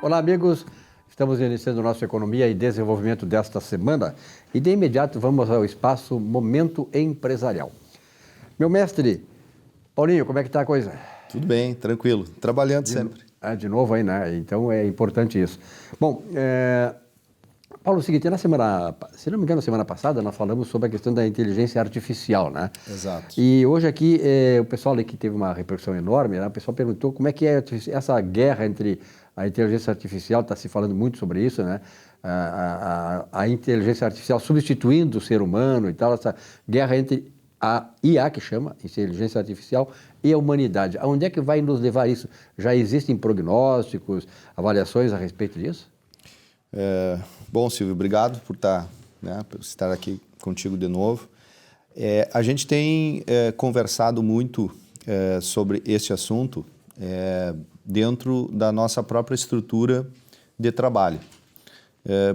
Olá, amigos. Estamos iniciando nossa Economia e Desenvolvimento desta semana e de imediato vamos ao espaço Momento Empresarial. Meu mestre, Paulinho, como é que está a coisa? Tudo bem, tranquilo. Trabalhando sempre. De novo aí, né? Então é importante isso. Bom, Paulo, é o seguinte, se não me engano, na semana passada nós falamos sobre a questão da inteligência artificial, né? Exato. E hoje aqui, o pessoal ali que teve uma repercussão enorme, né? O pessoal perguntou como é que é essa guerra entre a inteligência artificial, está se falando muito sobre isso, né? A inteligência artificial substituindo o ser humano e tal, essa guerra entre a IA, que chama inteligência artificial, e a humanidade. Aonde é que vai nos levar isso? Já existem prognósticos, avaliações a respeito disso? Bom, Silvio, obrigado por estar aqui contigo de novo. A gente tem conversado muito sobre este assunto dentro da nossa própria estrutura de trabalho.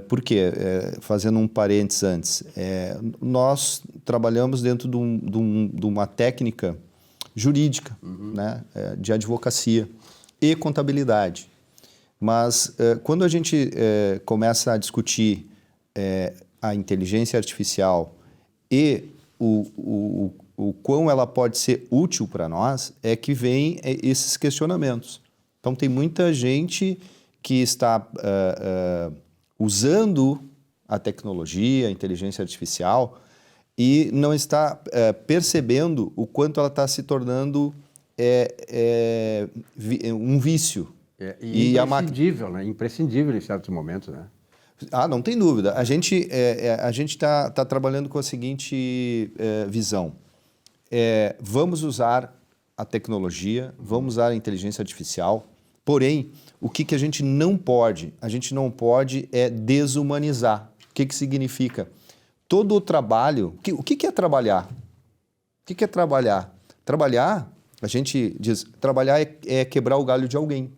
Por quê? Fazendo um parênteses antes, nós trabalhamos dentro de uma técnica jurídica, né, de advocacia e contabilidade. Mas quando a gente começa a discutir a inteligência artificial e o quão ela pode ser útil para nós, é que vem esses questionamentos. Então, tem muita gente que está usando a tecnologia, a inteligência artificial, e não está percebendo o quanto ela está se tornando um vício. Imprescindível, né? Imprescindível em certos momentos, né? Não tem dúvida. A gente está trabalhando com a seguinte visão. Vamos usar a tecnologia, vamos usar a inteligência artificial, porém, o que a gente não pode? A gente não pode desumanizar. O que significa? Todo o trabalho... O que é trabalhar? O que é trabalhar? Trabalhar, a gente diz, trabalhar é quebrar o galho de alguém.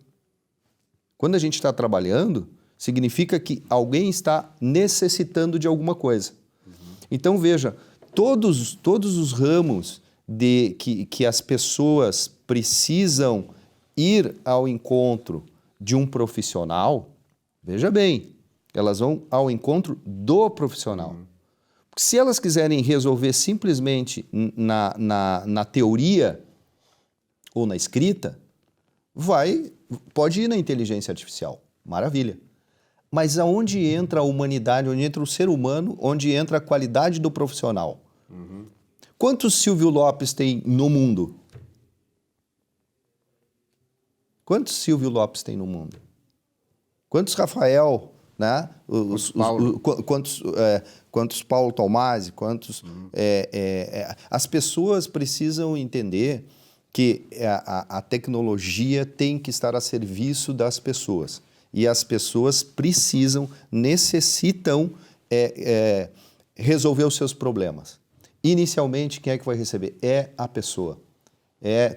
Quando a gente está trabalhando, significa que alguém está necessitando de alguma coisa. Então, veja, todos os ramos que as pessoas precisam ir ao encontro de um profissional, veja bem, elas vão ao encontro do profissional. Porque se elas quiserem resolver simplesmente na teoria ou na escrita, pode ir na inteligência artificial, maravilha. Mas aonde entra a humanidade, onde entra o ser humano, onde entra a qualidade do profissional? Quantos Silvio Lopes tem no mundo? Quantos Silvio Lopes tem no mundo? Quantos Rafael, né? Quantos Paulo Tomasi? As pessoas precisam entender que a tecnologia tem que estar a serviço das pessoas. E as pessoas necessitam resolver os seus problemas. Inicialmente, quem é que vai receber? É a pessoa.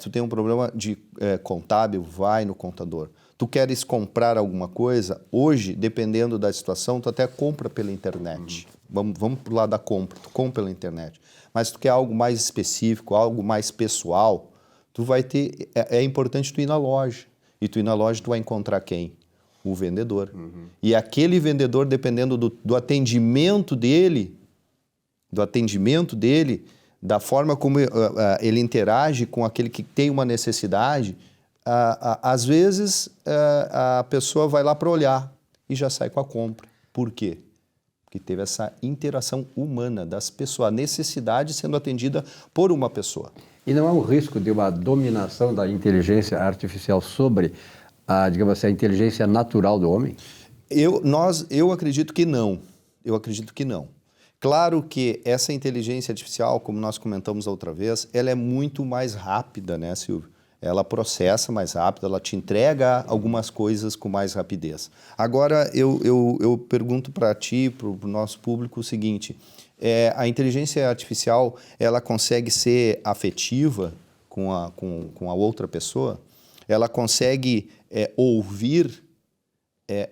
Tu tem um problema de contábil, vai no contador. Tu queres comprar alguma coisa, hoje, dependendo da situação, tu até compra pela internet. Vamos para o lado da compra, tu compra pela internet. Mas tu quer algo mais específico, algo mais pessoal, tu vai ter... É importante tu ir na loja. E tu ir na loja, tu vai encontrar quem? O vendedor. E aquele vendedor, dependendo do atendimento dele, da forma como ele interage com aquele que tem uma necessidade, às vezes a pessoa vai lá para olhar e já sai com a compra. Por quê? Porque teve essa interação humana das pessoas, a necessidade sendo atendida por uma pessoa. E não há um risco de uma dominação da inteligência artificial sobre digamos assim, a inteligência natural do homem? Eu acredito que não. Claro que essa inteligência artificial, como nós comentamos a outra vez, ela é muito mais rápida, né, Silvio? Ela processa mais rápido, ela te entrega algumas coisas com mais rapidez. Agora, eu pergunto para ti, para o nosso público, o seguinte, a inteligência artificial, ela consegue ser afetiva com a outra pessoa? Ela consegue ouvir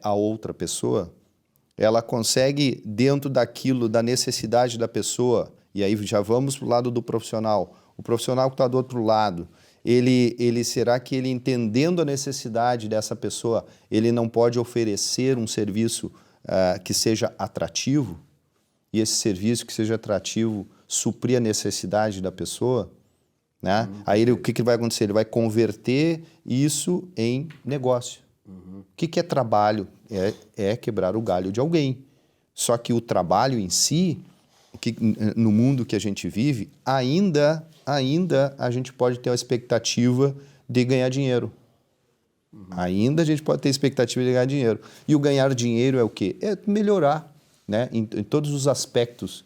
a outra pessoa? Ela consegue, dentro daquilo, da necessidade da pessoa, e aí já vamos para o lado do profissional, o profissional que está do outro lado, Será que ele, entendendo a necessidade dessa pessoa, ele não pode oferecer um serviço que seja atrativo? E esse serviço que seja atrativo suprir a necessidade da pessoa? Né? Aí o que vai acontecer? Ele vai converter isso em negócio. O que é trabalho? É quebrar o galho de alguém. Só que o trabalho em si, no mundo que a gente vive, ainda a gente pode ter a expectativa de ganhar dinheiro. Ainda a gente pode ter a expectativa de ganhar dinheiro. E o ganhar dinheiro é o quê? É melhorar, né? em todos os aspectos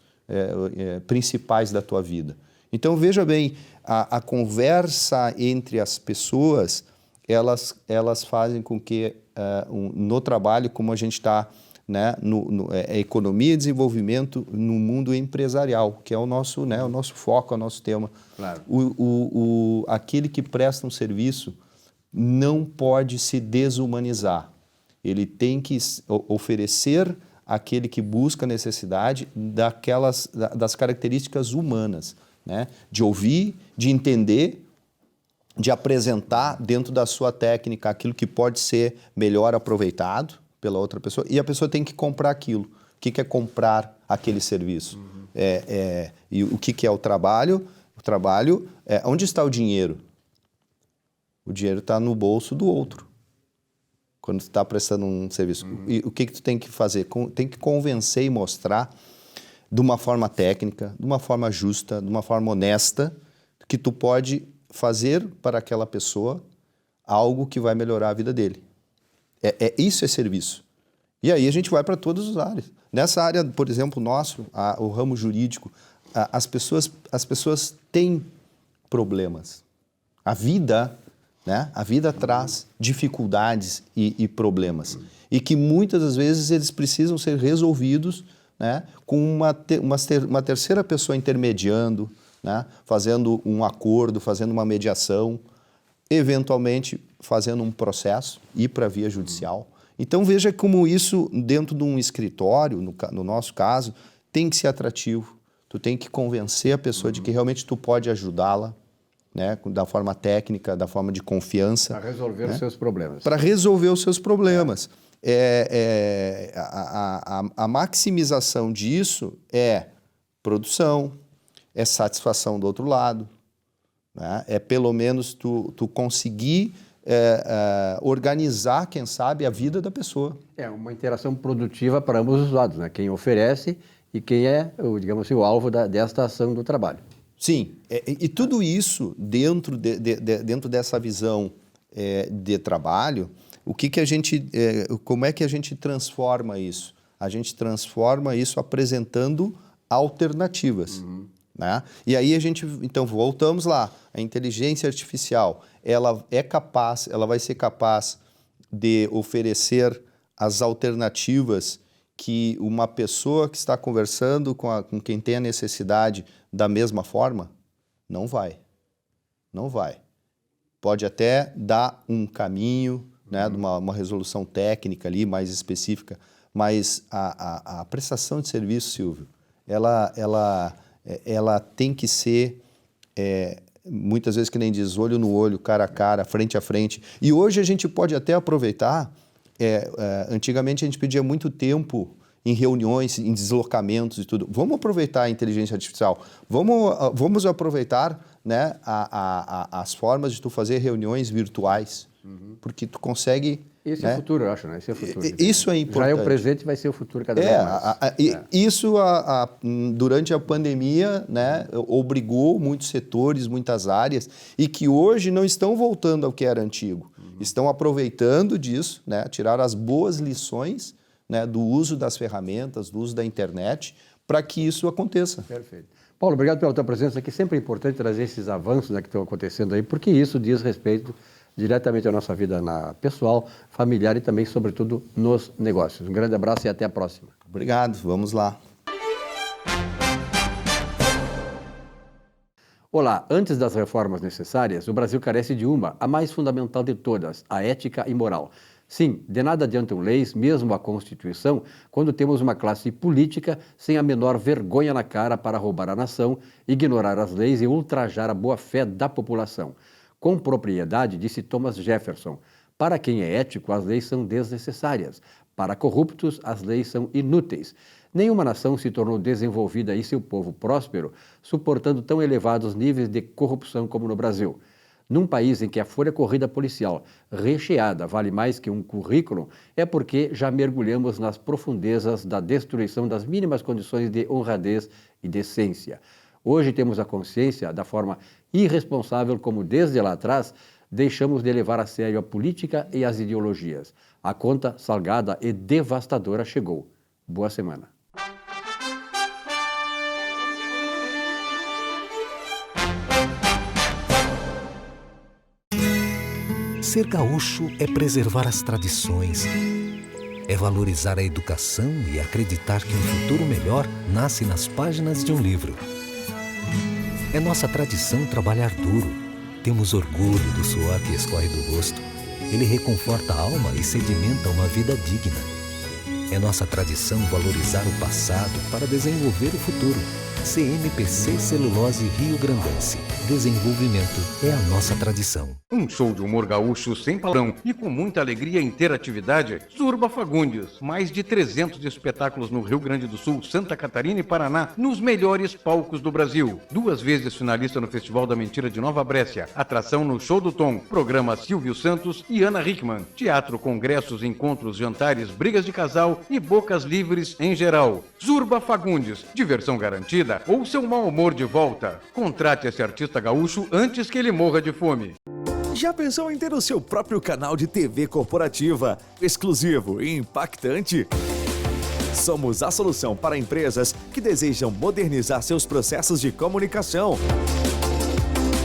principais da tua vida. Então, veja bem, a conversa entre as pessoas, elas fazem com que no trabalho, como a gente está, né, economia e desenvolvimento no mundo empresarial, que é o nosso foco, é o nosso tema. Claro. Aquele que presta um serviço não pode se desumanizar. Ele tem que oferecer àquele que busca a necessidade das características humanas, né? De ouvir, de entender, de apresentar dentro da sua técnica aquilo que pode ser melhor aproveitado pela outra pessoa, e a pessoa tem que comprar aquilo. O que é comprar aquele serviço? E o que é o trabalho? O trabalho é onde está o dinheiro? O dinheiro está no bolso do outro, quando tu está prestando um serviço. E o que tu tem que fazer? Tem que convencer e mostrar de uma forma técnica, de uma forma justa, de uma forma honesta, que tu pode fazer para aquela pessoa algo que vai melhorar a vida dele. Isso é serviço. E aí a gente vai para todas as áreas. Nessa área, por exemplo, o ramo jurídico, as pessoas têm problemas. A vida, né? A vida traz dificuldades e problemas. E que muitas das vezes eles precisam ser resolvidos, né, com uma terceira pessoa intermediando, né, fazendo um acordo, fazendo uma mediação, eventualmente fazendo um processo, ir para a via judicial. Então veja como isso, dentro de um escritório, no nosso caso, tem que ser atrativo. Tu tem que convencer a pessoa de que realmente tu pode ajudá-la, né, da forma técnica, da forma de confiança. Para resolver, né, os seus problemas. Para resolver os seus problemas. A maximização disso é produção, é satisfação do outro lado, né? É pelo menos tu conseguir organizar, quem sabe, a vida da pessoa. É uma interação produtiva para ambos os lados, né? Quem oferece e quem é, digamos assim, o alvo desta ação do trabalho. Sim, e tudo isso dentro dessa visão de trabalho. Como é que a gente transforma isso? A gente transforma isso apresentando alternativas. Né? E aí então voltamos lá, a inteligência artificial, ela vai ser capaz de oferecer as alternativas que uma pessoa que está conversando com quem tem a necessidade da mesma forma? Não vai. Não vai. Pode até dar um caminho, né, de uma resolução técnica ali, mais específica, mas a prestação de serviço, Silvio, ela tem que ser, muitas vezes, que nem diz, olho no olho, cara a cara, frente a frente. E hoje a gente pode até aproveitar, antigamente a gente pedia muito tempo em reuniões, em deslocamentos e tudo. Vamos aproveitar a inteligência artificial, vamos aproveitar, né, as formas de tu fazer reuniões virtuais, porque tu consegue... Esse é o futuro, eu acho, né? Esse é o futuro. Isso é importante. Já é o presente, vai ser o futuro cada vez mais. Isso, durante a pandemia, né, obrigou muitos setores, muitas áreas, e que hoje não estão voltando ao que era antigo. Estão aproveitando disso, né, tiraram as boas lições, né, do uso das ferramentas, do uso da internet, para que isso aconteça. Perfeito. Paulo, obrigado pela tua presença aqui. Sempre é importante trazer esses avanços, né, que estão acontecendo aí, porque isso diz respeito diretamente à nossa vida pessoal, familiar e também, sobretudo, nos negócios. Um grande abraço e até a próxima. Obrigado, vamos lá. Olá, antes das reformas necessárias, o Brasil carece de uma, a mais fundamental de todas, a ética e moral. Sim, de nada adiantam leis, mesmo a Constituição, quando temos uma classe política sem a menor vergonha na cara para roubar a nação, ignorar as leis e ultrajar a boa-fé da população. Com propriedade, disse Thomas Jefferson, para quem é ético, as leis são desnecessárias. Para corruptos, as leis são inúteis. Nenhuma nação se tornou desenvolvida e seu povo próspero, suportando tão elevados níveis de corrupção como no Brasil. Num país em que a folha corrida policial recheada vale mais que um currículo, é porque já mergulhamos nas profundezas da destruição das mínimas condições de honradez e decência. Hoje temos a consciência da forma irresponsável como, desde lá atrás, deixamos de levar a sério a política e as ideologias. A conta salgada e devastadora chegou. Boa semana. Ser gaúcho é preservar as tradições, é valorizar a educação e acreditar que um futuro melhor nasce nas páginas de um livro. É nossa tradição trabalhar duro. Temos orgulho do suor que escorre do rosto. Ele reconforta a alma e sedimenta uma vida digna. É nossa tradição valorizar o passado para desenvolver o futuro. CMPC Celulose Rio Grandense. Desenvolvimento é a nossa tradição. Um show de humor gaúcho sem palavrão e com muita alegria e interatividade. Zurba Fagundes. Mais de 300 espetáculos no Rio Grande do Sul, Santa Catarina e Paraná, nos melhores palcos do Brasil. 2 vezes finalista no Festival da Mentira de Nova Brécia. Atração no Show do Tom. Programa Silvio Santos e Ana Hickman. Teatro, congressos, encontros, jantares, brigas de casal e bocas livres em geral. Zurba Fagundes. Diversão garantida ou seu mau humor de volta. Contrate esse artista gaúcho antes que ele morra de fome. Já pensou em ter o seu próprio canal de TV corporativa, exclusivo e impactante? Somos a solução para empresas que desejam modernizar seus processos de comunicação.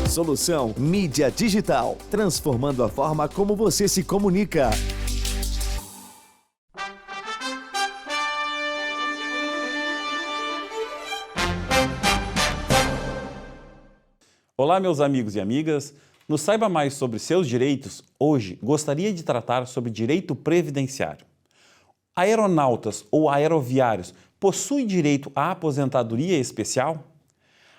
Solução Mídia Digital, transformando a forma como você se comunica. Olá, meus amigos e amigas. No Saiba Mais sobre seus direitos, hoje gostaria de tratar sobre direito previdenciário. Aeronautas ou aeroviários possuem direito à aposentadoria especial?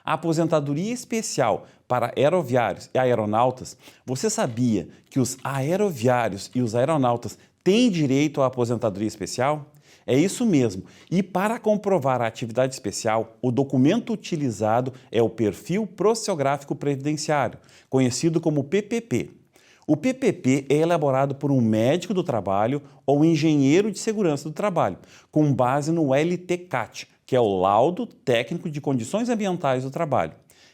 A aposentadoria especial para aeroviários e aeronautas, você sabia que os aeroviários e os aeronautas têm direito à aposentadoria especial? É isso mesmo. E para comprovar a atividade especial, o documento utilizado é o Perfil Proceográfico Previdenciário, conhecido como PPP. O PPP é elaborado por um médico do trabalho ou engenheiro de segurança do trabalho, com base no LTCAT, que é o Laudo Técnico de Condições Ambientais do Trabalho.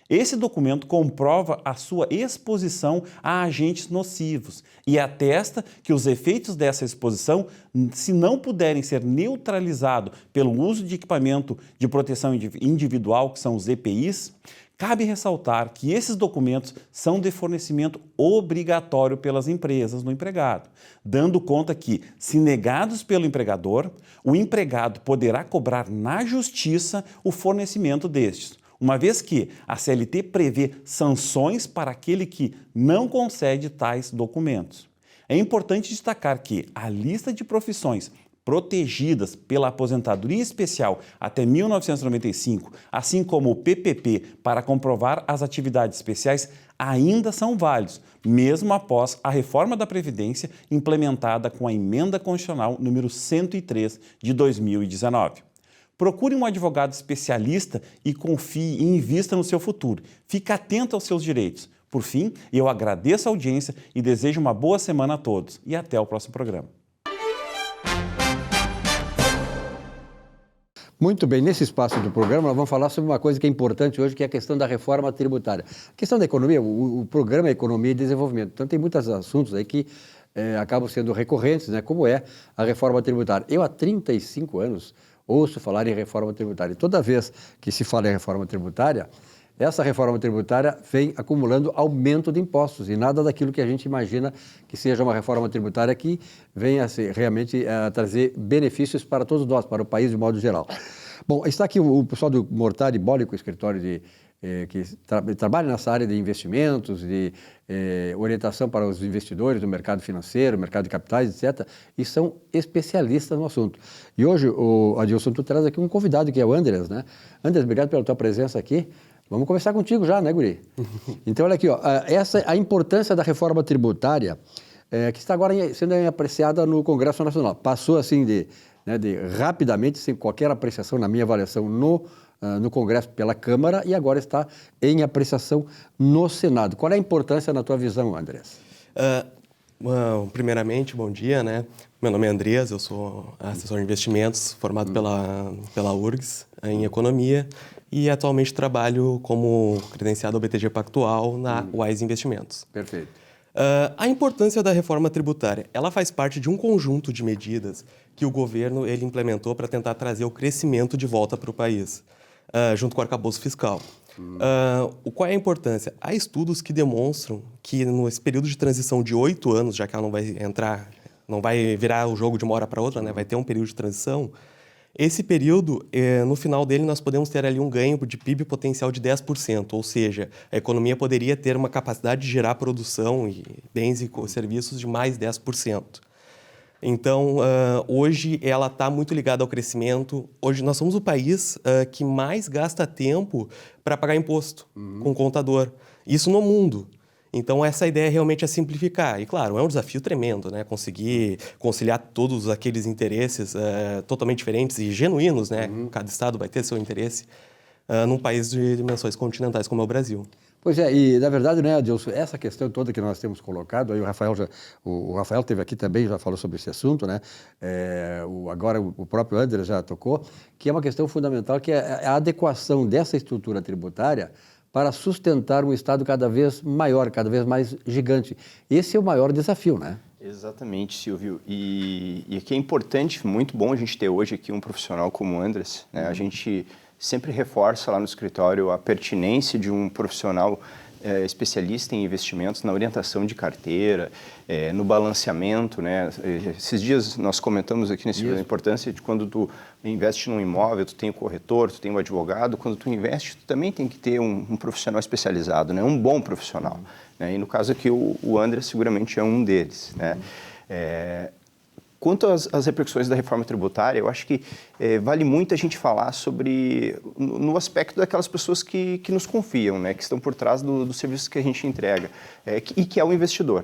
Esse documento comprova a sua exposição a agentes nocivos e atesta que os efeitos dessa exposição, se não puderem ser neutralizados pelo uso de equipamento de proteção individual, que são os EPIs, cabe ressaltar que esses documentos são de fornecimento obrigatório pelas empresas no empregado, dando conta que, se negados pelo empregador, o empregado poderá cobrar na justiça o fornecimento destes, uma vez que a CLT prevê sanções para aquele que não concede tais documentos. É importante destacar que a lista de profissões protegidas pela aposentadoria especial até 1995, assim como o PPP para comprovar as atividades especiais, ainda são válidos, mesmo após a reforma da Previdência implementada com a Emenda Constitucional número 103 de 2019. Procure um advogado especialista e confie e invista no seu futuro. Fique atento aos seus direitos. Por fim, eu agradeço a audiência e desejo uma boa semana a todos. E até o próximo programa. Muito bem, nesse espaço do programa nós vamos falar sobre uma coisa que é importante hoje, que é a questão da reforma tributária. A questão da economia, o programa é Economia e Desenvolvimento. Então tem muitos assuntos aí que acabam sendo recorrentes, né, como é a reforma tributária. Eu há 35 anos ouço falar em reforma tributária. E toda vez que se fala em reforma tributária, essa reforma tributária vem acumulando aumento de impostos e nada daquilo que a gente imagina que seja uma reforma tributária que venha realmente a trazer benefícios para todos nós, para o país de modo geral. Bom, está aqui o pessoal do Mortari Bólico, escritório que trabalha nessa área de investimentos, de orientação para os investidores do mercado financeiro, mercado de capitais, etc. E são especialistas no assunto. E hoje, Adilson, tu traz aqui um convidado que é o Andres, né? Andres, obrigado pela tua presença aqui. Vamos conversar contigo já, né, guri? Então, olha aqui, ó, essa a importância da reforma tributária que está agora sendo apreciada no Congresso Nacional. Passou assim de rapidamente, sem qualquer apreciação, na minha avaliação, no Congresso pela Câmara e agora está em apreciação no Senado. Qual é a importância na tua visão, Andrés? Primeiramente, bom dia, né? Meu nome é Andrés, eu sou assessor de investimentos formado pela URGS em economia e atualmente trabalho como credenciado ao BTG Pactual na Wise Investimentos. Perfeito. A importância da reforma tributária, ela faz parte de um conjunto de medidas que o governo ele implementou para tentar trazer o crescimento de volta para o país, junto com o arcabouço fiscal. Qual é a importância? Há estudos que demonstram que nesse período de transição de 8 anos, já que ela não vai virar o jogo de uma hora para outra, né? Vai ter um período de transição. Esse período, no final dele, nós podemos ter ali um ganho de PIB potencial de 10%, ou seja, a economia poderia ter uma capacidade de gerar produção e bens e serviços de mais 10%. Então, hoje ela está muito ligada ao crescimento. Hoje nós somos o país que mais gasta tempo para pagar imposto com o contador. Isso no mundo. Então, essa ideia realmente é simplificar. E, claro, é um desafio tremendo, né? Conseguir conciliar todos aqueles interesses totalmente diferentes e genuínos, né? Cada estado vai ter seu interesse num país de dimensões continentais como é o Brasil. Pois é, e na verdade, né, Adilson, essa questão toda que nós temos colocado, aí o Rafael esteve aqui também, já falou sobre esse assunto, né? Agora o próprio André já tocou, que é uma questão fundamental, que é a adequação dessa estrutura tributária para sustentar um Estado cada vez maior, cada vez mais gigante. Esse é o maior desafio, né? Exatamente, Silvio. E aqui é importante, muito bom a gente ter hoje aqui um profissional como o Andrés, né? A gente sempre reforça lá no escritório a pertinência de um profissional especialista em investimentos, na orientação de carteira, no balanceamento, né? Esses dias nós comentamos aqui a importância de quando tu investe num imóvel, tu tem o corretor, tu tem o advogado, quando tu investe, tu também tem que ter um profissional especializado, né? Um bom profissional. Né? E no caso aqui, o André seguramente é um deles, né? Quanto às repercussões da reforma tributária, eu acho que vale muito a gente falar sobre, no aspecto daquelas pessoas que nos confiam, né, que estão por trás do serviço que a gente entrega, e que é o investidor.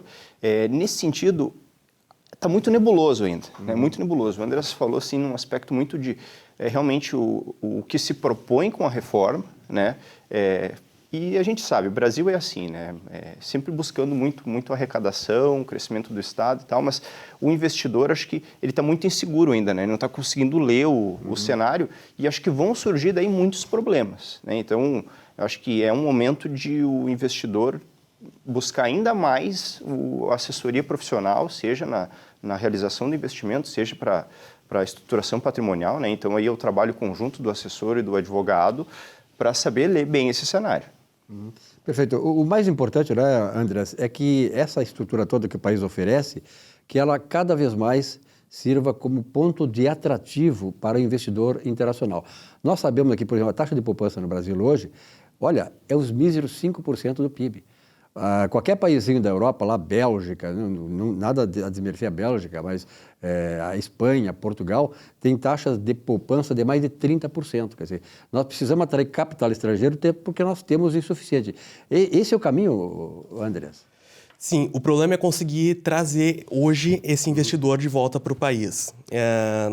Nesse sentido, está muito nebuloso ainda, né, muito nebuloso. O André falou assim, num aspecto muito de realmente o que se propõe com a reforma, né, e a gente sabe, o Brasil é assim, né? Sempre buscando muito arrecadação, crescimento do Estado e tal, mas o investidor, acho que ele está muito inseguro ainda, né? Ele não está conseguindo ler o cenário e acho que vão surgir daí muitos problemas, né? Então, eu acho que é um momento de o investidor buscar ainda mais a assessoria profissional, seja na realização do investimento, seja para a estruturação patrimonial, né? Então, aí é o trabalho conjunto do assessor e do advogado para saber ler bem esse cenário. Perfeito. O mais importante, né, Andrés, é que essa estrutura toda que o país oferece, que ela cada vez mais sirva como ponto de atrativo para o investidor internacional. Nós sabemos aqui, por exemplo, a taxa de poupança no Brasil hoje, olha, é os míseros 5% do PIB. Qualquer paísinho da Europa, lá, Bélgica, nada a desmerecer a Bélgica, mas a Espanha, Portugal, tem taxas de poupança de mais de 30%. Quer dizer, nós precisamos atrair capital estrangeiro porque nós temos insuficiente. Esse é o caminho, Andrés? Sim, o problema é conseguir trazer hoje esse investidor de volta para o país.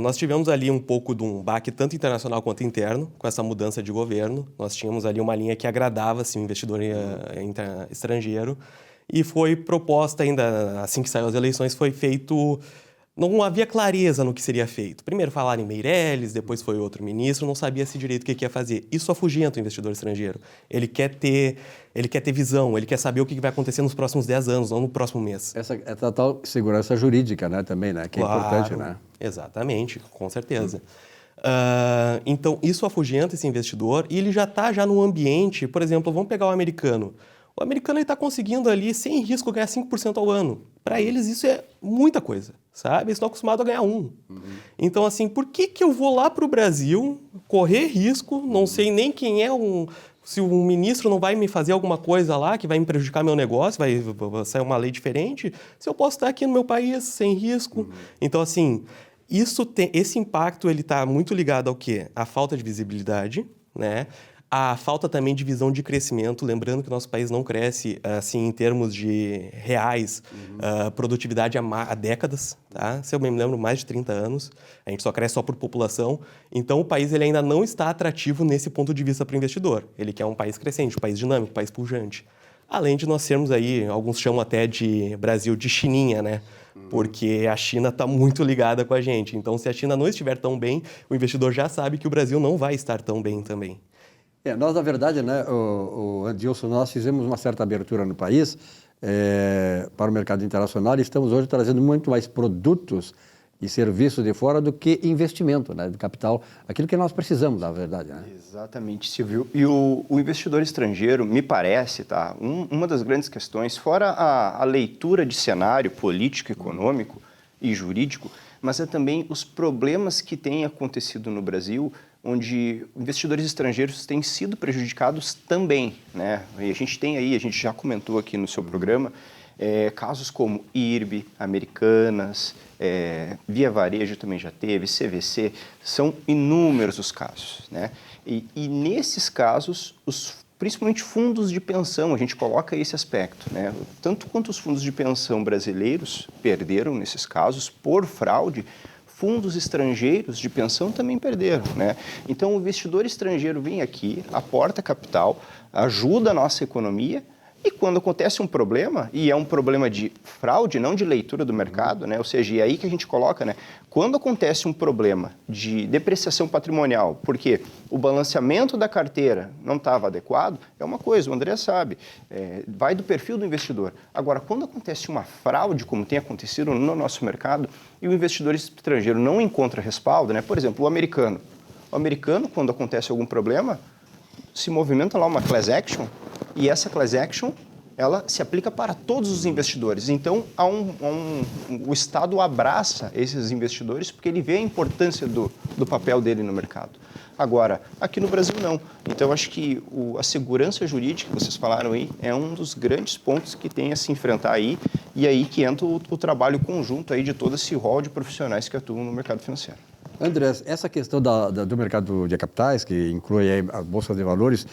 Nós tivemos ali um pouco de um baque tanto internacional quanto interno, com essa mudança de governo. Nós tínhamos ali uma linha que agradava assim, o investidor estrangeiro e foi proposta ainda, assim que saiu as eleições, foi feito... Não havia clareza no que seria feito. Primeiro falaram em Meirelles, depois foi outro ministro, não sabia-se direito o que ia fazer. Isso afugenta o investidor estrangeiro. Ele quer ter visão, ele quer saber o que vai acontecer nos próximos 10 anos, não no próximo mês. Essa tal segurança jurídica, né, também, né, que claro, é importante, né? Exatamente, com certeza. Então, isso afugenta esse investidor e ele já está no ambiente, por exemplo, vamos pegar o americano. O americano está conseguindo ali, sem risco, ganhar 5% ao ano. Para eles, isso é muita coisa, sabe? Eles estão acostumados a ganhar 1%. Então, assim, por que eu vou lá para o Brasil, correr risco, não sei nem quem é se o ministro não vai me fazer alguma coisa lá que vai me prejudicar meu negócio, vai sair uma lei diferente, se eu posso estar aqui no meu país sem risco. Então, assim, esse impacto ele está muito ligado ao quê? A falta de visibilidade, né? A falta também de visão de crescimento, lembrando que o nosso país não cresce, assim, em termos de reais, produtividade há décadas, tá? Se eu me lembro, mais de 30 anos. A gente só cresce só por população. Então, o país ele ainda não está atrativo nesse ponto de vista para o investidor. Ele quer um país crescente, um país dinâmico, um país pujante. Além de nós sermos aí, alguns chamam até de Brasil de chininha, né? Porque a China está muito ligada com a gente. Então, se a China não estiver tão bem, o investidor já sabe que o Brasil não vai estar tão bem também. Nós, na verdade, né, o Adilson, nós fizemos uma certa abertura no país para o mercado internacional e estamos hoje trazendo muito mais produtos e serviços de fora do que investimento, né, de capital, aquilo que nós precisamos, na verdade. Né? Exatamente, Silvio. E o investidor estrangeiro, me parece, tá, uma das grandes questões, fora a leitura de cenário político, econômico e jurídico, mas é também os problemas que têm acontecido no Brasil, onde investidores estrangeiros têm sido prejudicados também, né? E a gente tem aí, a gente já comentou aqui no seu programa, casos como IRB, Americanas, Via Varejo também já teve, CVC, são inúmeros os casos, né? E nesses casos, principalmente fundos de pensão, a gente coloca esse aspecto, né? Tanto quanto os fundos de pensão brasileiros perderam nesses casos por fraude, fundos estrangeiros de pensão também perderam, né? Então, o investidor estrangeiro vem aqui, aporta capital, ajuda a nossa economia e quando acontece um problema, e é um problema de fraude, não de leitura do mercado, né? Ou seja, é aí que a gente coloca, né? Quando acontece um problema de depreciação patrimonial, porque o balanceamento da carteira não estava adequado, é uma coisa, o André sabe, vai do perfil do investidor. Agora, quando acontece uma fraude, como tem acontecido no nosso mercado, e o investidor estrangeiro não encontra respaldo, né? Por exemplo, o americano. O americano, quando acontece algum problema, se movimenta lá uma class action, e essa class action, ela se aplica para todos os investidores. Então, o Estado abraça esses investidores porque ele vê a importância do papel dele no mercado. Agora, aqui no Brasil não. Então, acho que a segurança jurídica que vocês falaram aí é um dos grandes pontos que tem a se enfrentar aí, e aí que entra o trabalho conjunto aí de todo esse rol de profissionais que atuam no mercado financeiro. Andrés, essa questão do mercado de capitais, que inclui aí a Bolsa de Valores,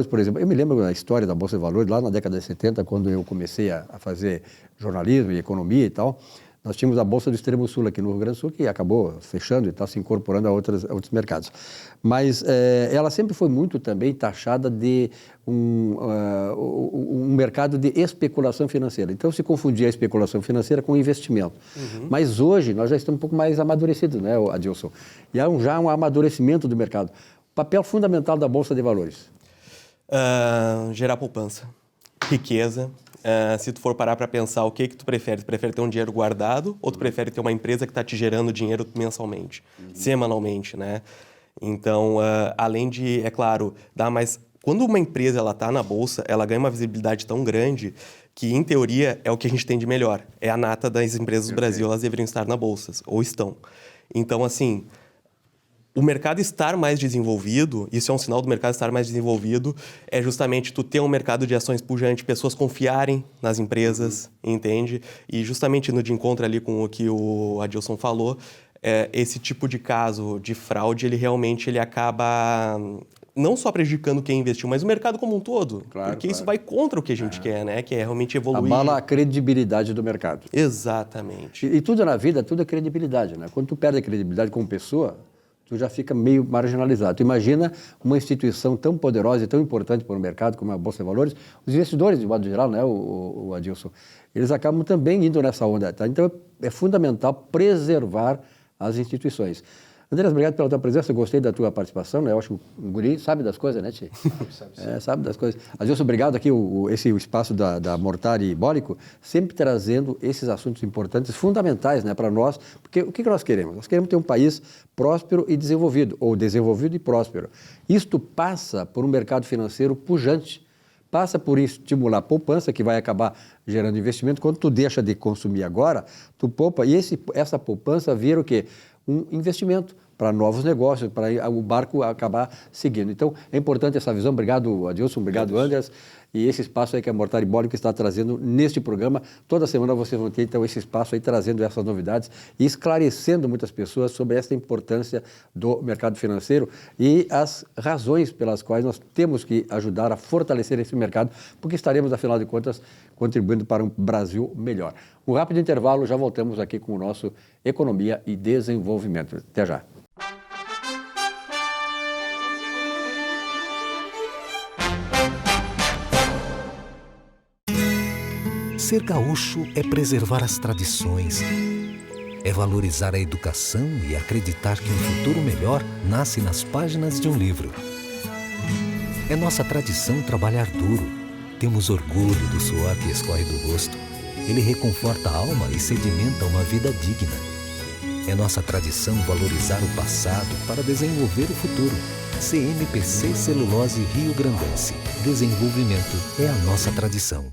por exemplo, eu me lembro da história da Bolsa de Valores, lá na década de 70, quando eu comecei a fazer jornalismo e economia e tal, nós tínhamos a Bolsa do Extremo Sul aqui no Rio Grande do Sul, que acabou fechando e está se incorporando a outros mercados. Mas ela sempre foi muito também taxada de um mercado de especulação financeira. Então, se confundia a especulação financeira com investimento. Uhum. Mas hoje, nós já estamos um pouco mais amadurecidos, né, Adilson? E há já um amadurecimento do mercado. Papel fundamental da Bolsa de Valores? Gerar poupança, riqueza. Se tu for parar para pensar, o que tu prefere? Tu prefere ter um dinheiro guardado ou tu prefere ter uma empresa que está te gerando dinheiro mensalmente, semanalmente, né? Então, além de, é claro, dar mais... Quando uma empresa está na Bolsa, ela ganha uma visibilidade tão grande que, em teoria, é o que a gente tem de melhor. É a nata das empresas do Brasil, elas deveriam estar na Bolsa, ou estão. Então, assim... O mercado estar mais desenvolvido, isso é um sinal do mercado estar mais desenvolvido, é justamente tu ter um mercado de ações pujante, pessoas confiarem nas empresas, entende? E justamente no de encontro ali com o que o Adilson falou, esse tipo de caso de fraude, ele acaba não só prejudicando quem investiu, mas o mercado como um todo. Claro, porque isso vai contra o que a gente quer, né? Que é realmente evoluir. Abala a credibilidade do mercado. Exatamente. E tudo na vida, tudo é credibilidade, né? Quando tu perde a credibilidade como pessoa, tu já fica meio marginalizado. Tu imagina uma instituição tão poderosa e tão importante para o mercado como a Bolsa de Valores, os investidores, de modo geral, né, o Adilson, eles acabam também indo nessa onda. Tá? Então, é fundamental preservar as instituições. Andrés, obrigado pela tua presença, eu gostei da tua participação, né? Eu acho que o guri sabe das coisas, né, Tchê? Sabe das coisas. Adilson, obrigado aqui, o espaço da Mortari Bólico, sempre trazendo esses assuntos importantes, fundamentais, né, para nós, porque o que nós queremos? Nós queremos ter um país próspero e desenvolvido, ou desenvolvido e próspero. Isto passa por um mercado financeiro pujante, passa por estimular a poupança, que vai acabar gerando investimento. Quando tu deixa de consumir agora, tu poupa, e essa poupança vira o quê? Um investimento para novos negócios, para o barco acabar seguindo. Então, é importante essa visão. Obrigado, Adilson. Obrigado, Andrés. e esse espaço aí que a Mortari Bólico está trazendo neste programa. Toda semana vocês vão ter, então, esse espaço aí trazendo essas novidades e esclarecendo muitas pessoas sobre essa importância do mercado financeiro e as razões pelas quais nós temos que ajudar a fortalecer esse mercado, porque estaremos, afinal de contas, contribuindo para um Brasil melhor. Um rápido intervalo, já voltamos aqui com o nosso Economia e Desenvolvimento. Até já. Ser gaúcho é preservar as tradições, é valorizar a educação e acreditar que um futuro melhor nasce nas páginas de um livro. É nossa tradição trabalhar duro. Temos orgulho do suor que escorre do rosto. Ele reconforta a alma e sedimenta uma vida digna. É nossa tradição valorizar o passado para desenvolver o futuro. CMPC Celulose Rio Grandense. Desenvolvimento é a nossa tradição.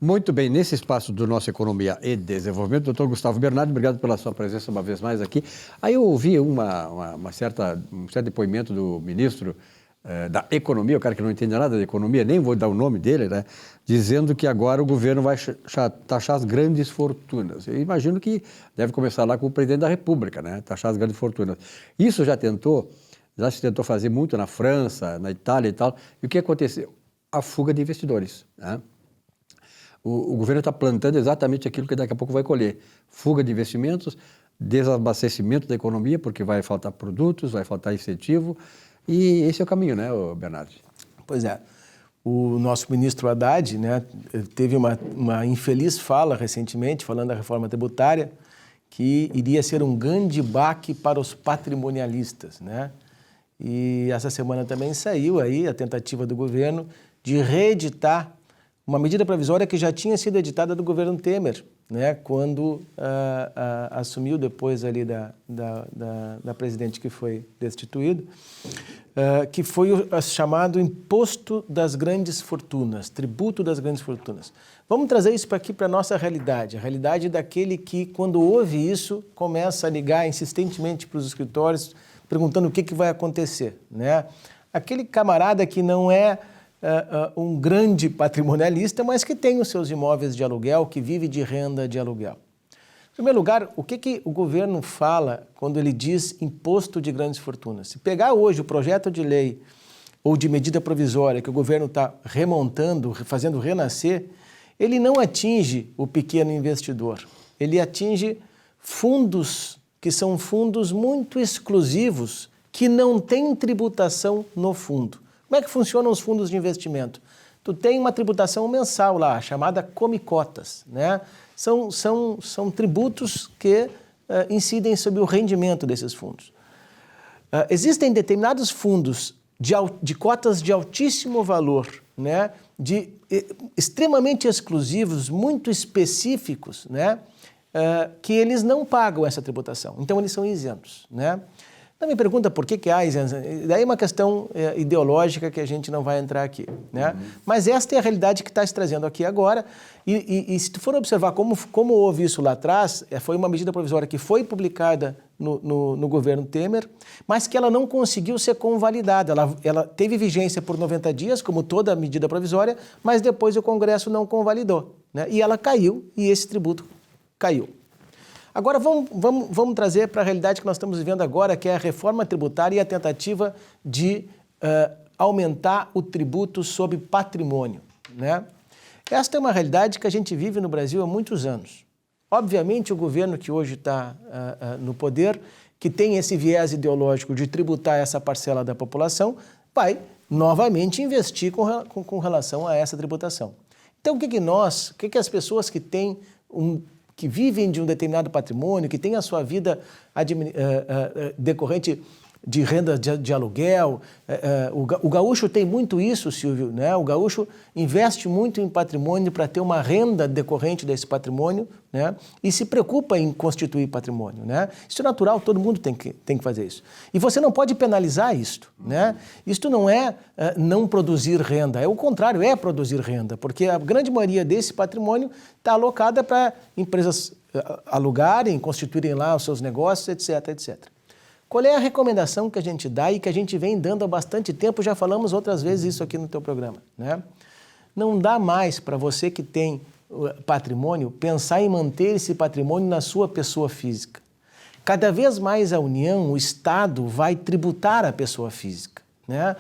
Muito bem, nesse espaço do nosso Economia e Desenvolvimento, doutor Gustavo Bernardi, obrigado pela sua presença uma vez mais aqui. Aí eu ouvi um certo depoimento do ministro da Economia, o cara que não entende nada de economia, nem vou dar o nome dele, né, dizendo que agora o governo vai taxar as grandes fortunas. Eu imagino que deve começar lá com o presidente da República, né, taxar as grandes fortunas. Isso já se tentou fazer muito na França, na Itália e tal. E o que aconteceu? A fuga de investidores, né? O governo está plantando exatamente aquilo que daqui a pouco vai colher. Fuga de investimentos, desabastecimento da economia, porque vai faltar produtos, vai faltar incentivo. E esse é o caminho, né, Bernardi? Pois é. O nosso ministro Haddad, né, teve uma infeliz fala recentemente, falando da reforma tributária, que iria ser um grande baque para os patrimonialistas, né? E essa semana também saiu aí a tentativa do governo de reeditar uma medida provisória que já tinha sido editada do governo Temer, né, quando assumiu depois ali da presidente que foi destituído, que foi o chamado Imposto das Grandes Fortunas, Tributo das Grandes Fortunas. Vamos trazer isso aqui para a nossa realidade, a realidade daquele que, quando ouve isso, começa a ligar insistentemente para os escritórios, perguntando o que vai acontecer, né? Aquele camarada que não é um grande patrimonialista, mas que tem os seus imóveis de aluguel, que vive de renda de aluguel. Em primeiro lugar, o que o governo fala quando ele diz imposto de grandes fortunas? Se pegar hoje o projeto de lei ou de medida provisória que o governo está remontando, fazendo renascer, ele não atinge o pequeno investidor, ele atinge fundos que são fundos muito exclusivos, que não têm tributação no fundo. Como é que funcionam os fundos de investimento? Tu tem uma tributação mensal lá, chamada Come-Cotas, né? São tributos que incidem sobre o rendimento desses fundos. Existem determinados fundos de cotas de altíssimo valor, né? Extremamente exclusivos, muito específicos, né? Que eles não pagam essa tributação. Então, eles são isentos, né? Não me pergunta por que há isenção. Daí é uma questão ideológica que a gente não vai entrar aqui, né? Mas esta é a realidade que está se trazendo aqui agora. E se tu for observar como houve isso lá atrás, foi uma medida provisória que foi publicada no governo Temer, mas que ela não conseguiu ser convalidada. Ela teve vigência por 90 dias, como toda medida provisória, mas depois o Congresso não convalidou, né? E ela caiu, e esse tributo caiu. Agora vamos trazer para a realidade que nós estamos vivendo agora, que é a reforma tributária e a tentativa de aumentar o tributo sobre patrimônio, né? Esta é uma realidade que a gente vive no Brasil há muitos anos. Obviamente, o governo que hoje está no poder, que tem esse viés ideológico de tributar essa parcela da população, vai novamente investir com relação a essa tributação. Então, o que as pessoas que vivem de um determinado patrimônio, que têm a sua vida decorrente de renda de aluguel. O gaúcho tem muito isso, Silvio, né? O gaúcho investe muito em patrimônio para ter uma renda decorrente desse patrimônio, né? E se preocupa em constituir patrimônio, né? Isso é natural, todo mundo tem que fazer isso. E você não pode penalizar isto, né? Isto não é não produzir renda, é o contrário, é produzir renda, porque a grande maioria desse patrimônio está alocada para empresas alugarem, constituírem lá os seus negócios, etc, etc. Qual é a recomendação que a gente dá e que a gente vem dando há bastante tempo? Já falamos outras vezes isso aqui no teu programa, né? Não dá mais para você que tem patrimônio pensar em manter esse patrimônio na sua pessoa física. Cada vez mais a União, o Estado, vai tributar a pessoa física, né?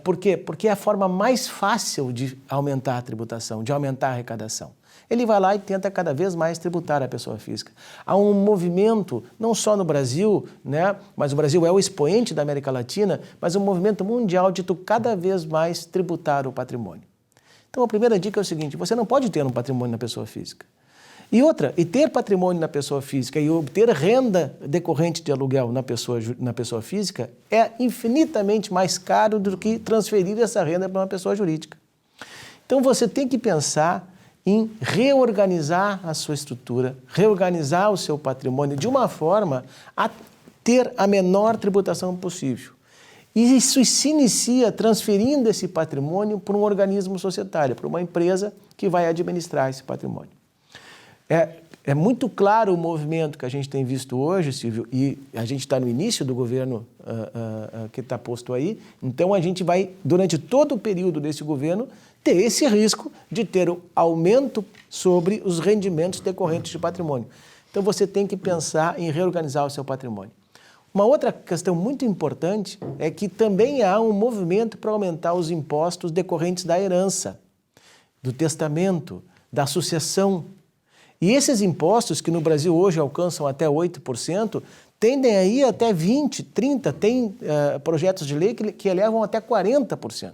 Por quê? Porque é a forma mais fácil de aumentar a tributação, de aumentar a arrecadação. Ele vai lá e tenta cada vez mais tributar a pessoa física. Há um movimento, não só no Brasil, né, mas o Brasil é o expoente da América Latina, mas um movimento mundial de tu cada vez mais tributar o patrimônio. Então a primeira dica é o seguinte, você não pode ter um patrimônio na pessoa física. E outra, e ter patrimônio na pessoa física e obter renda decorrente de aluguel na pessoa física é infinitamente mais caro do que transferir essa renda para uma pessoa jurídica. Então você tem que pensar em reorganizar a sua estrutura, reorganizar o seu patrimônio de uma forma a ter a menor tributação possível. E isso se inicia transferindo esse patrimônio para um organismo societário, para uma empresa que vai administrar esse patrimônio. É muito claro o movimento que a gente tem visto hoje, Silvio, e a gente está no início do governo que está posto aí, então a gente vai, durante todo o período desse governo, ter esse risco de ter o aumento sobre os rendimentos decorrentes de patrimônio. Então você tem que pensar em reorganizar o seu patrimônio. Uma outra questão muito importante é que também há um movimento para aumentar os impostos decorrentes da herança, do testamento, da sucessão. E esses impostos, que no Brasil hoje alcançam até 8%, tendem a ir até 20%, 30%, tem projetos de lei que elevam até 40%.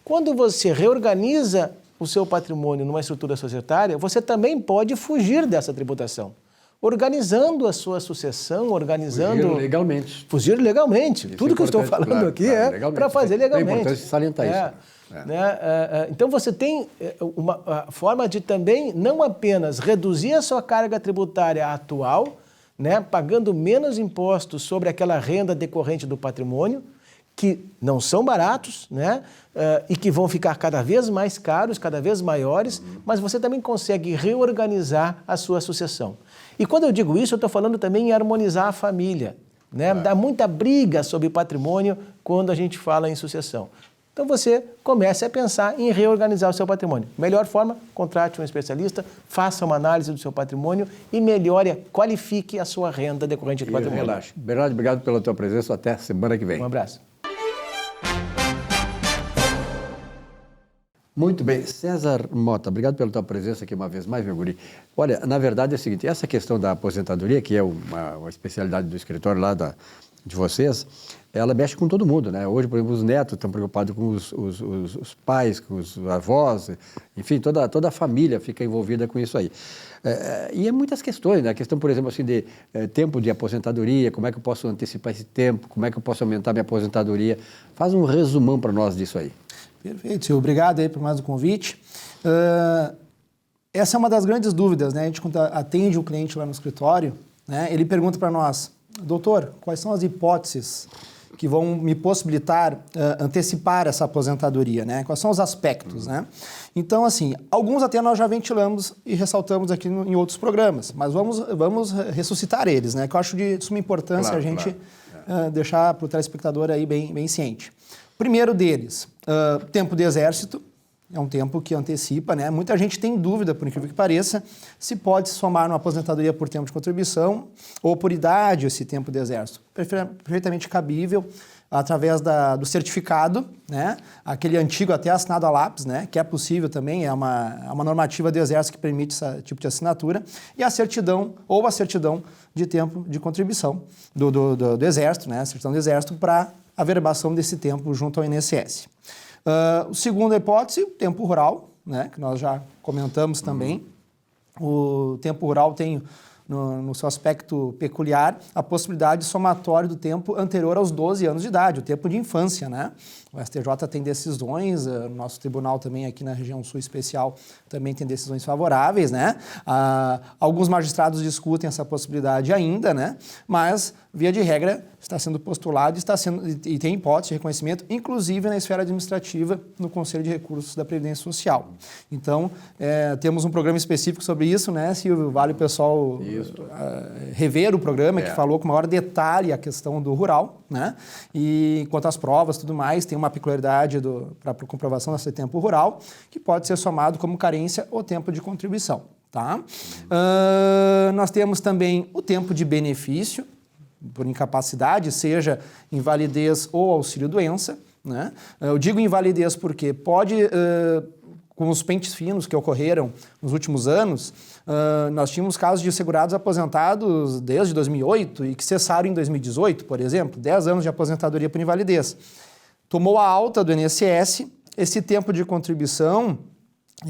Quando você reorganiza o seu patrimônio numa estrutura societária, você também pode fugir dessa tributação, organizando a sua sucessão, organizando... Fugir legalmente. Fugir legalmente. Isso tudo que eu estou falando aqui é para fazer legalmente. É importante salientar isso. Então você tem uma forma de também não apenas reduzir a sua carga tributária atual, né, pagando menos impostos sobre aquela renda decorrente do patrimônio, que não são baratos, né, e que vão ficar cada vez mais caros, cada vez maiores, mas você também consegue reorganizar a sua sucessão. E quando eu digo isso, eu estou falando também em harmonizar a família, né? Dá muita briga sobre patrimônio quando a gente fala em sucessão. Então você comece a pensar em reorganizar o seu patrimônio. Melhor forma, contrate um especialista, faça uma análise do seu patrimônio e melhore, qualifique a sua renda decorrente do patrimônio. Relaxa. Bernardo, obrigado pela tua presença. Até semana que vem. Um abraço. Muito bem. César Mota, obrigado pela tua presença aqui uma vez mais, meu guri. Olha, na verdade é o seguinte, essa questão da aposentadoria, que é uma especialidade do escritório lá de vocês, ela mexe com todo mundo, né? Hoje, por exemplo, os netos estão preocupados com os pais, com os avós, enfim, toda a família fica envolvida com isso aí. E é muitas questões, né? A questão, por exemplo, assim, de tempo de aposentadoria, como é que eu posso antecipar esse tempo, como é que eu posso aumentar minha aposentadoria. Faz um resumão para nós disso aí. Perfeito, Silvio. Obrigado aí por mais um convite. Essa é uma das grandes dúvidas, né? A gente, quando atende o cliente lá no escritório, né, ele pergunta para nós, doutor, quais são as hipóteses que vão me possibilitar antecipar essa aposentadoria, né? Quais são os aspectos, né? Então, assim, alguns até nós já ventilamos e ressaltamos aqui em outros programas, mas vamos ressuscitar eles, né? Que eu acho de suma importância a gente deixar para o telespectador aí bem ciente. Primeiro deles, tempo de exército, é um tempo que antecipa, né? Muita gente tem dúvida, por incrível que pareça, se pode somar uma aposentadoria por tempo de contribuição ou por idade esse tempo de exército. Perfeitamente cabível, através do certificado, né? Aquele antigo até assinado a lápis, né? Que é possível também, é uma normativa do exército que permite esse tipo de assinatura, e a certidão ou a certidão de tempo de contribuição do exército, né? A certidão do exército para a averbação desse tempo junto ao INSS. O segundo hipótese, o tempo rural, né, que nós já comentamos também. O tempo rural tem no seu aspecto peculiar, a possibilidade de somatório do tempo anterior aos 12 anos de idade, o tempo de infância, né? O STJ tem decisões, o nosso tribunal também aqui na região sul especial também tem decisões favoráveis, né? Alguns magistrados discutem essa possibilidade ainda, né? Mas, via de regra, está sendo postulado e tem hipótese de reconhecimento, inclusive na esfera administrativa, no Conselho de Recursos da Previdência Social. Então, temos um programa específico sobre isso, né, Silvio? Vale o pessoal rever o programa, que falou com maior detalhe a questão do rural, né? E quanto às provas e tudo mais, tem uma peculiaridade para a comprovação desse tempo rural, que pode ser somado como carência ou tempo de contribuição, tá? Nós temos também o tempo de benefício, por incapacidade, seja invalidez ou auxílio-doença, né? Eu digo invalidez porque pode, com os pentes finos que ocorreram nos últimos anos, nós tínhamos casos de segurados aposentados desde 2008 e que cessaram em 2018, por exemplo, 10 anos de aposentadoria por invalidez. Tomou a alta do INSS, esse tempo de contribuição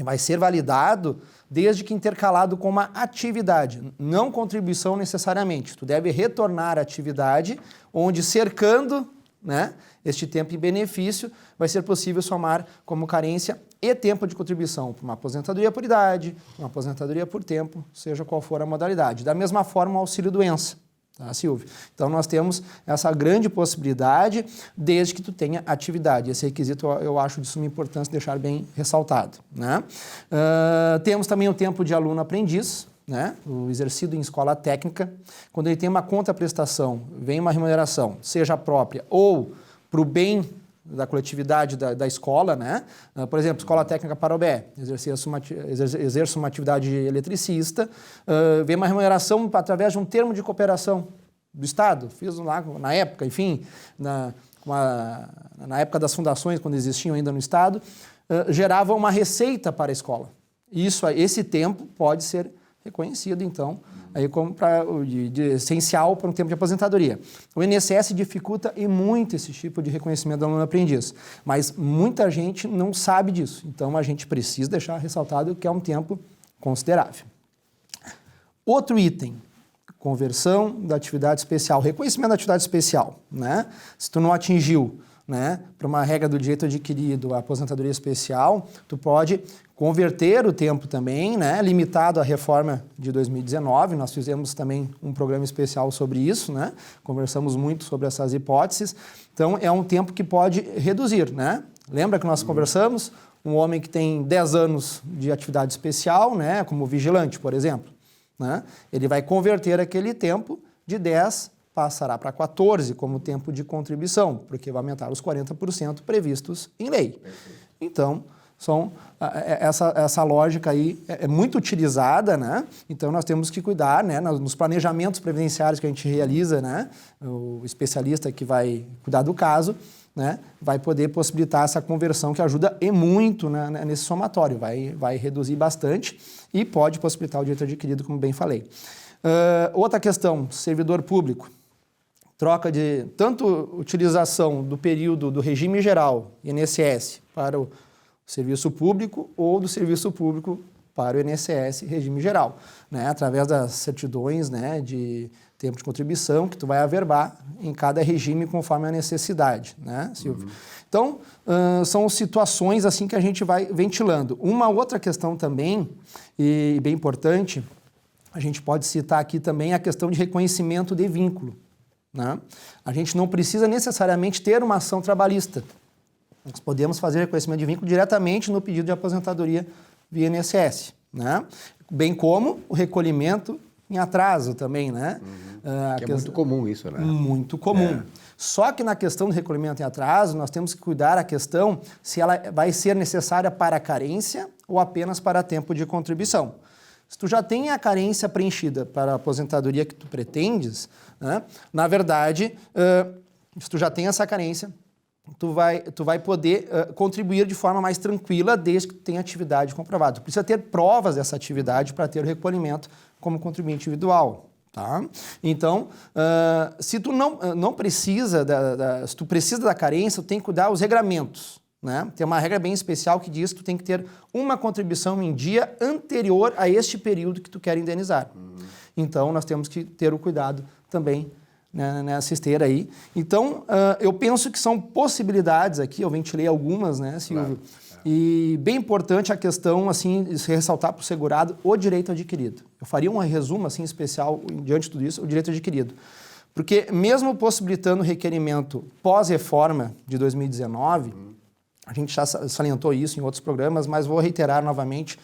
vai ser validado desde que intercalado com uma atividade, não contribuição necessariamente. Tu deve retornar à atividade, onde cercando, né, este tempo em benefício, vai ser possível somar como carência e tempo de contribuição para uma aposentadoria por idade, uma aposentadoria por tempo, seja qual for a modalidade. Da mesma forma, o auxílio-doença. Tá, Silvio? Então, nós temos essa grande possibilidade desde que tu tenha atividade. Esse requisito eu acho de suma importância deixar bem ressaltado, né? Temos também o tempo de aluno-aprendiz, né? O exercido em escola técnica. Quando ele tem uma contraprestação, vem uma remuneração, seja própria ou para o bem da coletividade da escola, né? Por exemplo, Escola Técnica Parobé, exerço uma atividade de eletricista, vem uma remuneração através de um termo de cooperação do Estado, fiz lá na época, enfim, na época das fundações, quando existiam ainda no Estado, gerava uma receita para a escola. Esse tempo pode ser reconhecido, então, aí como de essencial para um tempo de aposentadoria. O INSS dificulta e muito esse tipo de reconhecimento do aluno-aprendiz, mas muita gente não sabe disso, então a gente precisa deixar ressaltado que é um tempo considerável. Outro item, conversão da atividade especial, reconhecimento da atividade especial, né? Se tu não atingiu, né, para uma regra do direito adquirido, a aposentadoria especial, tu pode converter o tempo também, né, limitado à reforma de 2019, nós fizemos também um programa especial sobre isso, né, conversamos muito sobre essas hipóteses, então é um tempo que pode reduzir, né, lembra que nós conversamos, um homem que tem 10 anos de atividade especial, né, como vigilante, por exemplo, né, ele vai converter aquele tempo de 10 passará para 14 como tempo de contribuição, porque vai aumentar os 40% previstos em lei. Então, essa lógica aí é muito utilizada, né? Então, nós temos que cuidar, né, nos planejamentos previdenciários que a gente realiza, né? O especialista que vai cuidar do caso, né, vai poder possibilitar essa conversão que ajuda e muito, né, nesse somatório, vai reduzir bastante e pode possibilitar o direito adquirido, como bem falei. Outra questão, servidor público. Troca de tanto utilização do período do regime geral, INSS, para o serviço público ou do serviço público para o INSS, regime geral, né? Através das certidões, né, de tempo de contribuição que tu vai averbar em cada regime conforme a necessidade, né, Silvio? Então, são situações assim que a gente vai ventilando. Uma outra questão também, e bem importante, a gente pode citar aqui também a questão de reconhecimento de vínculo. Né? A gente não precisa necessariamente ter uma ação trabalhista. Nós podemos fazer reconhecimento de vínculo diretamente no pedido de aposentadoria via INSS, né? Bem como o recolhimento em atraso também, né? Que é muito comum isso, né? Muito comum. Só que na questão do recolhimento em atraso, nós temos que cuidar a questão se ela vai ser necessária para a carência ou apenas para tempo de contribuição. Se tu já tem a carência preenchida para a aposentadoria que tu pretendes, né, na verdade, se tu já tem essa carência, tu vai poder contribuir de forma mais tranquila desde que tu tenha atividade comprovada. Tu precisa ter provas dessa atividade para ter o recolhimento como contribuinte individual. Tá? Então, se tu não precisa, se tu precisa da carência, tu tem que cuidar os regramentos. né? Tem uma regra bem especial que diz que tu tem que ter uma contribuição em dia anterior a este período que tu quer indenizar. Então, nós temos que ter o cuidado também, né, nessa esteira aí. Então, eu penso que são possibilidades aqui, eu ventilei algumas, né, Silvio? Claro. E bem importante a questão, assim, de se ressaltar para o segurado o direito adquirido. Eu faria um resumo, assim, especial, diante de tudo isso, o direito adquirido. Porque mesmo possibilitando o requerimento pós-reforma de 2019, a gente já salientou isso em outros programas, mas vou reiterar novamente,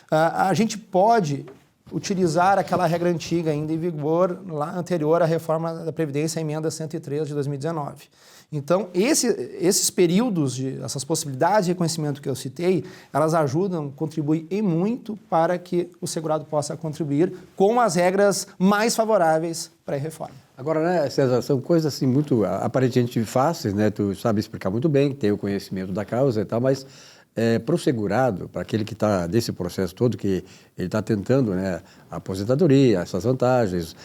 a gente pode utilizar aquela regra antiga ainda em vigor lá anterior à reforma da Previdência, a emenda 103 de 2019. Então, esses períodos, essas possibilidades de reconhecimento que eu citei, elas ajudam, contribuem e muito para que o segurado possa contribuir com as regras mais favoráveis para a reforma. Agora, né, César, são coisas assim muito aparentemente fáceis, né? Tu sabe explicar muito bem, tem o conhecimento da causa e tal, mas para o segurado, para aquele que está desse processo todo, que ele está tentando, né, a aposentadoria, essas vantagens,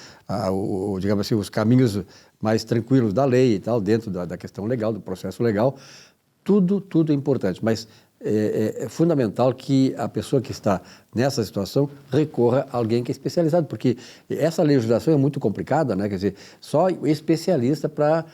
digamos assim, os caminhos mais tranquilos da lei e tal, dentro da questão legal, do processo legal, tudo é importante, mas é fundamental que a pessoa que está nessa situação recorra a alguém que é especializado, porque essa legislação é muito complicada, né? Quer dizer, só especialista para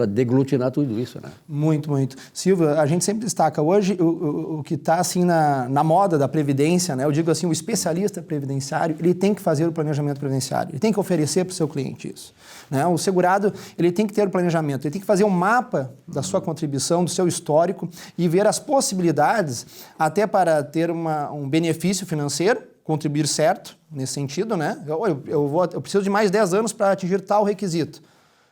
deglutinar tudo isso, né? Muito, muito. Silvio, a gente sempre destaca hoje o que está assim na moda da Previdência, né? Eu digo assim, o especialista previdenciário, ele tem que fazer o planejamento previdenciário, ele tem que oferecer para o seu cliente isso, né? O segurado, ele tem que ter o planejamento, ele tem que fazer um mapa da sua contribuição, do seu histórico e ver as possibilidades até para ter um benefício financeiro, contribuir certo, nesse sentido, né? Eu preciso de mais 10 anos para atingir tal requisito.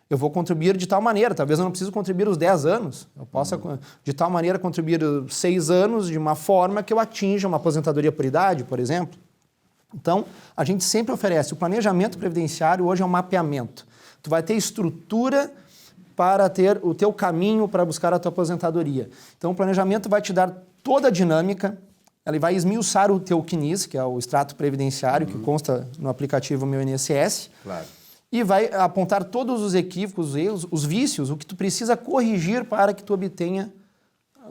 Eu vou contribuir de tal maneira, talvez eu não precise contribuir os 10 anos, eu possa de tal maneira contribuir 6 anos de uma forma que eu atinja uma aposentadoria por idade, por exemplo. Então, a gente sempre oferece, o planejamento previdenciário hoje é um mapeamento. Tu vai ter estrutura para ter o teu caminho para buscar a tua aposentadoria. Então, o planejamento vai te dar toda a dinâmica, ele vai esmiuçar o teu CNIS, que é o extrato previdenciário, que consta no aplicativo Meu INSS, claro, e vai apontar todos os equívocos, os erros, os vícios, o que tu precisa corrigir para que tu obtenha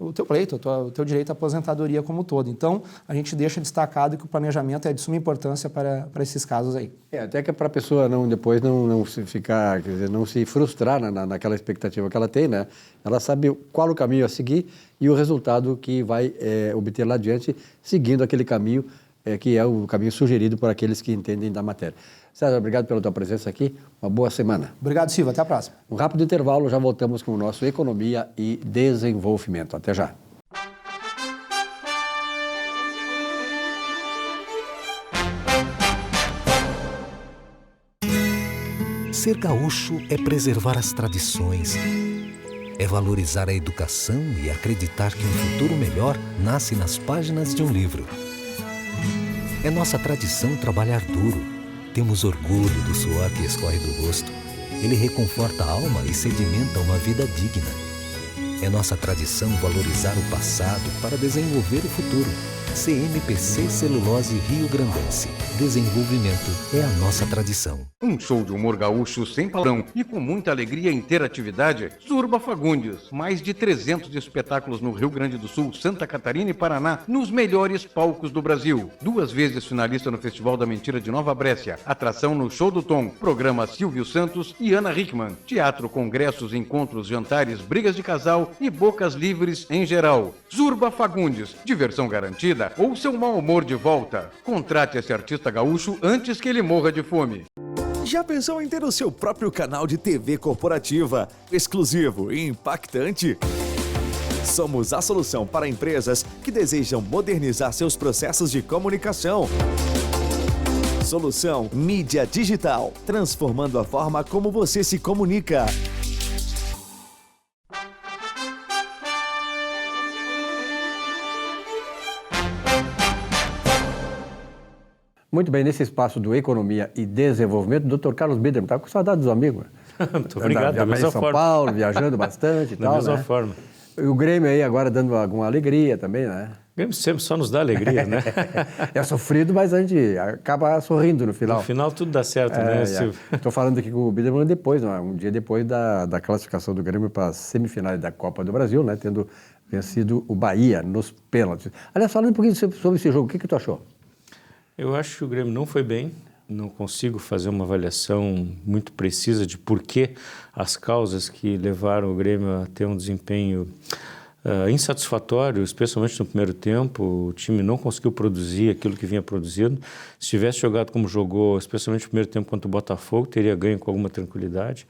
o teu pleito, o teu direito à aposentadoria como um todo. Então, a gente deixa destacado que o planejamento é de suma importância para esses casos aí. Até que é para a pessoa depois não se ficar, quer dizer, não se frustrar naquela expectativa que ela tem, né? Ela sabe qual o caminho a seguir e o resultado que vai obter lá adiante, seguindo aquele caminho que é o caminho sugerido por aqueles que entendem da matéria. César, obrigado pela tua presença aqui. Uma boa semana. Obrigado, Silvio. Até a próxima. Um rápido intervalo, já voltamos com o nosso Economia e Desenvolvimento. Até já. Ser gaúcho é preservar as tradições, é valorizar a educação e acreditar que um futuro melhor nasce nas páginas de um livro. É nossa tradição trabalhar duro. Temos orgulho do suor que escorre do rosto. Ele reconforta a alma e sedimenta uma vida digna. É nossa tradição valorizar o passado para desenvolver o futuro. CMPC Celulose Rio Grandense. Desenvolvimento é a nossa tradição. Um show de humor gaúcho sem padrão e com muita alegria e interatividade. Zurba Fagundes. Mais de 300 espetáculos no Rio Grande do Sul, Santa Catarina e Paraná, nos melhores palcos do Brasil. 2 vezes finalista no Festival da Mentira de Nova Brécia. Atração no Show do Tom. Programa Silvio Santos e Ana Hickman. Teatro, congressos, encontros, jantares, brigas de casal e bocas livres em geral. Zurba Fagundes. Diversão garantida ou seu mau humor de volta. Contrate esse artista gaúcho antes que ele morra de fome. Já pensou em ter o seu próprio canal de TV corporativa, exclusivo e impactante? Somos a solução para empresas que desejam modernizar seus processos de comunicação. Solução Mídia Digital, transformando a forma como você se comunica. Muito bem, nesse espaço do Economia e Desenvolvimento, o Dr. Carlos Biderman está com saudade dos amigos. Muito obrigado, da mesma em São forma. Paulo, viajando bastante e tal, Da mesma né? forma. E o Grêmio aí agora dando alguma alegria também, né? O Grêmio sempre só nos dá alegria, né? É sofrido, mas a gente acaba sorrindo no final. No final tudo dá certo, né, Silvio? Estou falando aqui com o Biderman depois, um dia depois da classificação do Grêmio para as semifinais da Copa do Brasil, né? Tendo vencido o Bahia nos pênaltis. Aliás, falando um pouquinho sobre esse jogo, o que tu achou? Eu acho que o Grêmio não foi bem, não consigo fazer uma avaliação muito precisa de por que as causas que levaram o Grêmio a ter um desempenho insatisfatório, especialmente no primeiro tempo. O time não conseguiu produzir aquilo que vinha produzindo. Se tivesse jogado como jogou, especialmente no primeiro tempo contra o Botafogo, teria ganho com alguma tranquilidade.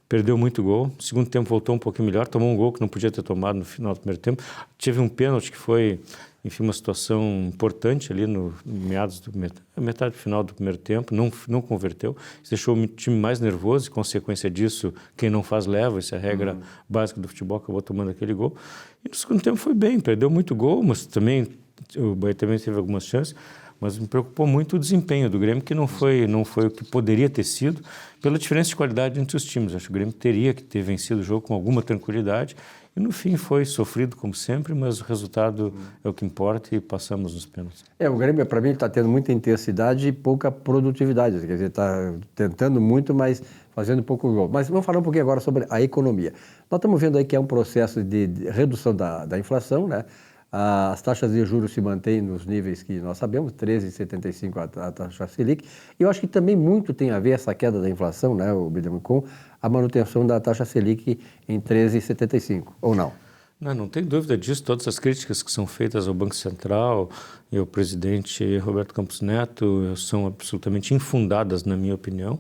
Perdeu muito gol. No segundo tempo voltou um pouquinho melhor, tomou um gol que não podia ter tomado no final do primeiro tempo. Tive um pênalti que foi, enfim, uma situação importante ali no meados do metade final do primeiro tempo, não converteu. Isso deixou o time mais nervoso e, consequência disso, quem não faz leva. Essa é a regra básica do futebol, acabou tomando aquele gol. E no segundo tempo foi bem, perdeu muito gol, mas também o Bahia também teve algumas chances. Mas me preocupou muito o desempenho do Grêmio, que não foi o que poderia ter sido, pela diferença de qualidade entre os times. Acho que o Grêmio teria que ter vencido o jogo com alguma tranquilidade. E no fim foi sofrido como sempre, mas o resultado é o que importa e passamos nos pênaltis. O Grêmio, para mim, está tendo muita intensidade e pouca produtividade. Quer dizer, está tentando muito, mas fazendo pouco gol. Mas vamos falar um pouquinho agora sobre a economia. Nós estamos vendo aí que é um processo de redução da inflação, né? As taxas de juros se mantêm nos níveis que nós sabemos, 13,75 a taxa Selic. E eu acho que também muito tem a ver essa queda da inflação, né, o Bidemo, com a manutenção da taxa Selic em 13,75, ou não? Não tem dúvida disso. Todas as críticas que são feitas ao Banco Central e ao presidente Roberto Campos Neto são absolutamente infundadas, na minha opinião.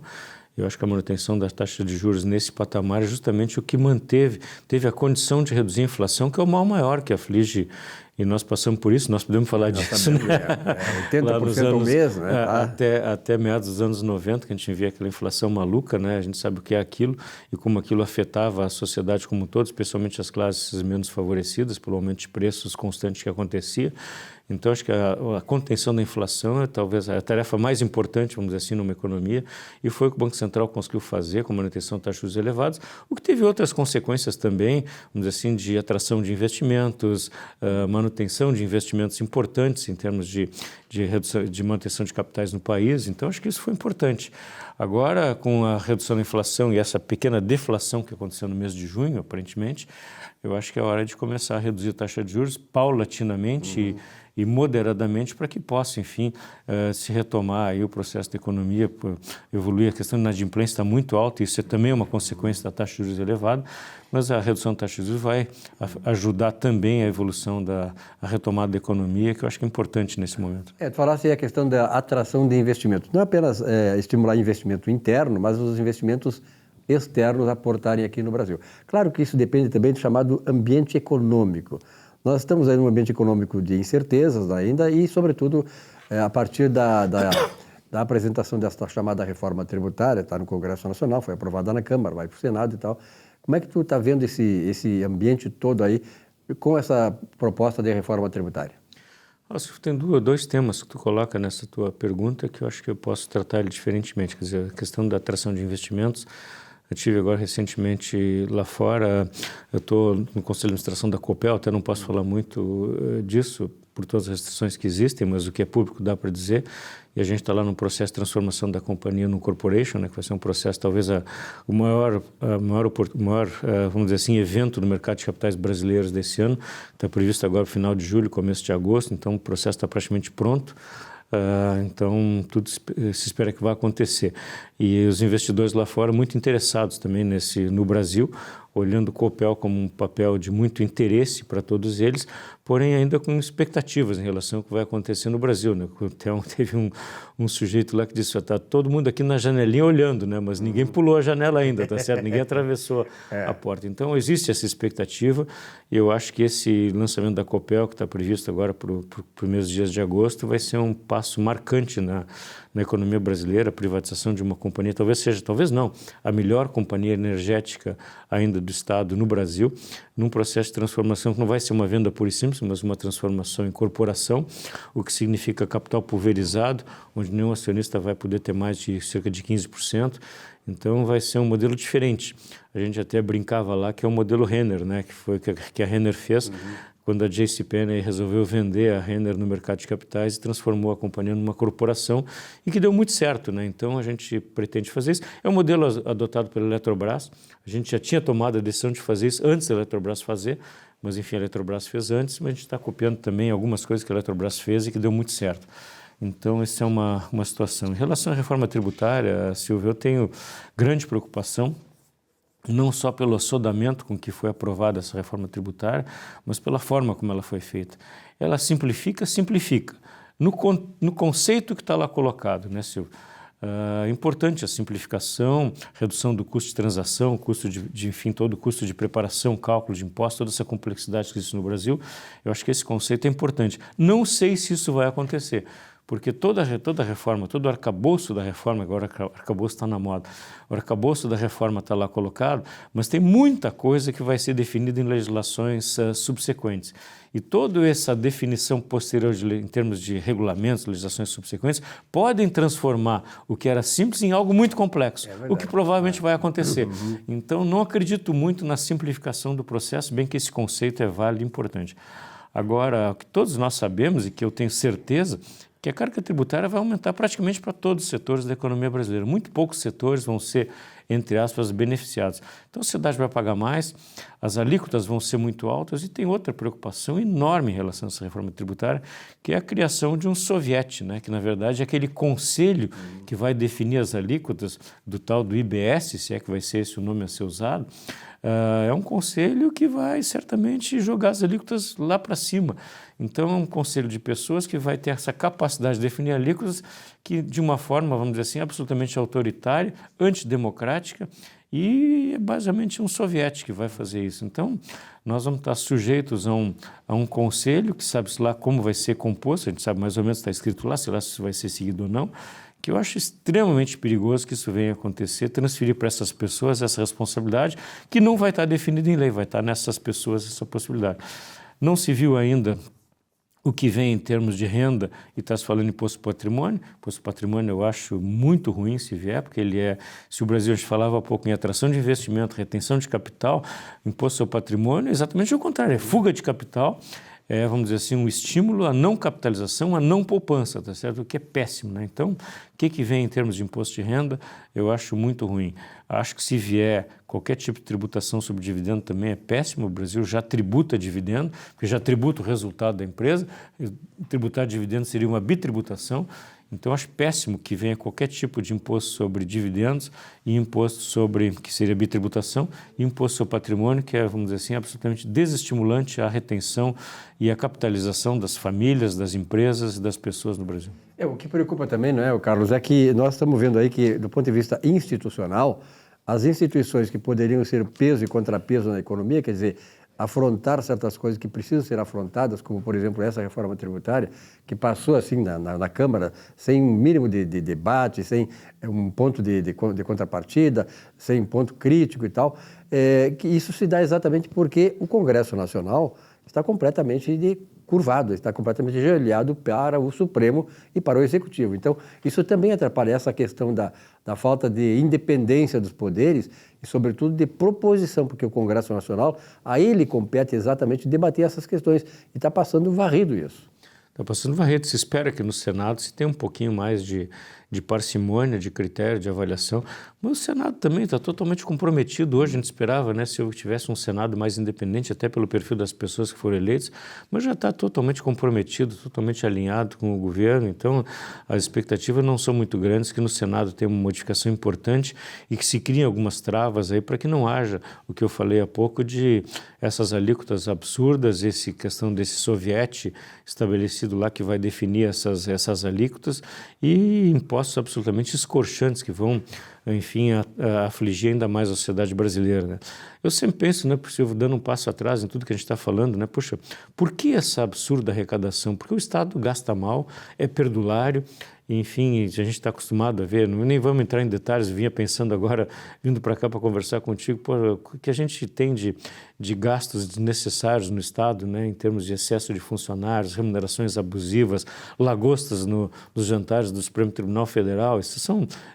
Eu acho que a manutenção da taxa de juros nesse patamar é justamente o que teve a condição de reduzir a inflação, que é o mal maior que aflige, e nós passamos por isso, nós podemos falar disso, né? 80% ao mês, né? Até meados dos anos 90, que a gente via aquela inflação maluca, né? A gente sabe o que é aquilo e como aquilo afetava a sociedade como um todo, especialmente as classes menos favorecidas, pelo aumento de preços constantes que acontecia. Então, acho que a contenção da inflação é talvez a tarefa mais importante, vamos dizer assim, numa economia, e foi o que o Banco Central conseguiu fazer com a manutenção de taxas de juros elevadas, o que teve outras consequências também, vamos dizer assim, de atração de investimentos, manutenção de investimentos importantes em termos de redução, de manutenção de capitais no país. Então, acho que isso foi importante. Agora, com a redução da inflação e essa pequena deflação que aconteceu no mês de junho, aparentemente, eu acho que é hora de começar a reduzir a taxa de juros paulatinamente e moderadamente para que possa, enfim, se retomar aí o processo da economia, evoluir. A questão da inadimplência está muito alta, isso é também uma consequência da taxa de juros elevada, mas a redução da taxa de juros vai ajudar também a evolução a retomada da economia, que eu acho que é importante nesse momento. Tu falaste aí a questão da atração de investimentos. Não apenas estimular investimento interno, mas os investimentos externos aportarem aqui no Brasil. Claro que isso depende também do chamado ambiente econômico. Nós estamos aí num ambiente econômico de incertezas ainda e, sobretudo, a partir da apresentação dessa chamada reforma tributária, está no Congresso Nacional, foi aprovada na Câmara, vai para o Senado e tal. Como é que tu está vendo esse ambiente todo aí com essa proposta de reforma tributária? Acho que tem dois temas que tu coloca nessa tua pergunta que eu acho que eu posso tratar ele diferentemente. Quer dizer, a questão da atração de investimentos. Eu estive agora recentemente lá fora, eu estou no Conselho de Administração da Copel, até não posso falar muito disso por todas as restrições que existem, mas o que é público dá para dizer. E a gente está lá no processo de transformação da companhia no corporation, né, que vai ser um processo talvez o maior, vamos dizer assim, evento no mercado de capitais brasileiros desse ano. Está previsto agora no final de julho, começo de agosto, então o processo está praticamente pronto. Então, tudo se espera que vai acontecer. E os investidores lá fora muito interessados também no Brasil, olhando o Copel como um papel de muito interesse para todos eles, porém ainda com expectativas em relação ao que vai acontecer no Brasil, né? Então, teve um sujeito lá que disse, está todo mundo aqui na janelinha olhando, né? Mas ninguém pulou a janela ainda, tá certo? Ninguém atravessou a porta. Então, existe essa expectativa e eu acho que esse lançamento da Copel, que está previsto agora para os primeiros dias de agosto, vai ser um passo marcante na economia brasileira, a privatização de uma companhia, talvez não, a melhor companhia energética ainda do Estado no Brasil, num processo de transformação que não vai ser uma venda pura e simples, mas uma transformação em corporação, o que significa capital pulverizado, onde nenhum acionista vai poder ter mais de cerca de 15%, então vai ser um modelo diferente. A gente até brincava lá que é o modelo Renner, né, que foi que a Renner fez, quando a JCPenney resolveu vender a Renner no mercado de capitais e transformou a companhia numa corporação e que deu muito certo, né? Então, a gente pretende fazer isso. É um modelo adotado pela Eletrobras. A gente já tinha tomado a decisão de fazer isso antes da Eletrobras fazer, mas enfim, a Eletrobras fez antes, mas a gente está copiando também algumas coisas que a Eletrobras fez e que deu muito certo. Então, essa é uma situação. Em relação à reforma tributária, Silvio, eu tenho grande preocupação, não só pelo assodamento com que foi aprovada essa reforma tributária, mas pela forma como ela foi feita. Ela simplifica. No conceito que está lá colocado, né, Silvio? Importante a simplificação, redução do custo de transação, custo enfim, todo o custo de preparação, cálculo de impostos, toda essa complexidade que existe no Brasil. Eu acho que esse conceito é importante. Não sei se isso vai acontecer, porque toda a reforma, todo o arcabouço da reforma, agora o arcabouço está na moda, o arcabouço da reforma está lá colocado, mas tem muita coisa que vai ser definida em legislações subsequentes. E toda essa definição posterior em termos de regulamentos, legislações subsequentes, podem transformar o que era simples em algo muito complexo, o que provavelmente vai acontecer. Então, não acredito muito na simplificação do processo, bem que esse conceito é válido e importante. Agora, o que todos nós sabemos e que eu tenho certeza que a carga tributária vai aumentar praticamente para todos os setores da economia brasileira. Muito poucos setores vão ser, entre aspas, beneficiados. Então, a sociedade vai pagar mais, as alíquotas vão ser muito altas e tem outra preocupação enorme em relação a essa reforma tributária, que é a criação de um soviete, né? Que, na verdade, é aquele conselho que vai definir as alíquotas do tal do IBS, se é que vai ser esse o nome a ser usado. É um conselho que vai certamente jogar as alíquotas lá para cima. Então, é um conselho de pessoas que vai ter essa capacidade de definir alíquotas que, de uma forma, vamos dizer assim, absolutamente autoritária, antidemocrática, e é basicamente um soviético que vai fazer isso. Então, nós vamos estar sujeitos a um conselho que sabe-se lá como vai ser composto, a gente sabe mais ou menos, está escrito lá, sei lá se vai ser seguido ou não, que eu acho extremamente perigoso que isso venha acontecer, transferir para essas pessoas essa responsabilidade, que não vai estar definida em lei, vai estar nessas pessoas essa possibilidade. Não se viu ainda o que vem em termos de renda, e está se falando em imposto patrimônio. Imposto patrimônio eu acho muito ruim se vier, porque ele se o Brasil, a gente falava há pouco em atração de investimento, retenção de capital, imposto ao patrimônio é exatamente o contrário, é fuga de capital, vamos dizer assim, um estímulo à não capitalização, à não poupança, tá certo? O que é péssimo, né? Então, o que vem em termos de imposto de renda, eu acho muito ruim. Acho que se vier qualquer tipo de tributação sobre dividendo também é péssimo. O Brasil já tributa dividendo, porque já tributa o resultado da empresa. Tributar dividendo seria uma bitributação. Então, acho péssimo que venha qualquer tipo de imposto sobre dividendos e imposto sobre, que seria bitributação, e imposto sobre patrimônio, que é, vamos dizer assim, absolutamente desestimulante à retenção e à capitalização das famílias, das empresas e das pessoas no Brasil. O que preocupa também, não é, Carlos, é que nós estamos vendo aí que, do ponto de vista institucional, as instituições que poderiam ser peso e contrapeso na economia, quer dizer, afrontar certas coisas que precisam ser afrontadas, como, por exemplo, essa reforma tributária, que passou assim na Câmara, sem um mínimo de debate, sem um ponto de contrapartida, sem ponto crítico e tal, que isso se dá exatamente porque o Congresso Nacional está completamente curvado, está completamente ajoelhado para o Supremo e para o Executivo. Então, isso também atrapalha essa questão da falta de independência dos poderes e, sobretudo, de proposição, porque o Congresso Nacional, a ele compete exatamente debater essas questões e está passando varrido isso. Está passando varrido. Se espera que no Senado se tenha um pouquinho mais de parcimônia, de critério, de avaliação, mas o Senado também está totalmente comprometido. Hoje a gente esperava, né, se eu tivesse um Senado mais independente, até pelo perfil das pessoas que foram eleitas, mas já está totalmente comprometido, totalmente alinhado com o governo. Então, as expectativas não são muito grandes, que no Senado tenha uma modificação importante e que se criem algumas travas aí para que não haja o que eu falei há pouco de essas alíquotas absurdas, essa questão desse soviete estabelecido lá que vai definir essas alíquotas e impostos absolutamente escorchantes que vão, enfim, afligir ainda mais a sociedade brasileira, né? Eu sempre penso, né, Silvio, dando um passo atrás em tudo que a gente está falando, né, puxa, por que essa absurda arrecadação? Porque o Estado gasta mal, é perdulário, enfim, a gente está acostumado a ver, nem vamos entrar em detalhes, vinha pensando agora, vindo para cá para conversar contigo, o que a gente tem de gastos desnecessários no Estado, né, em termos de excesso de funcionários, remunerações abusivas, lagostas nos jantares do Supremo Tribunal Federal, isso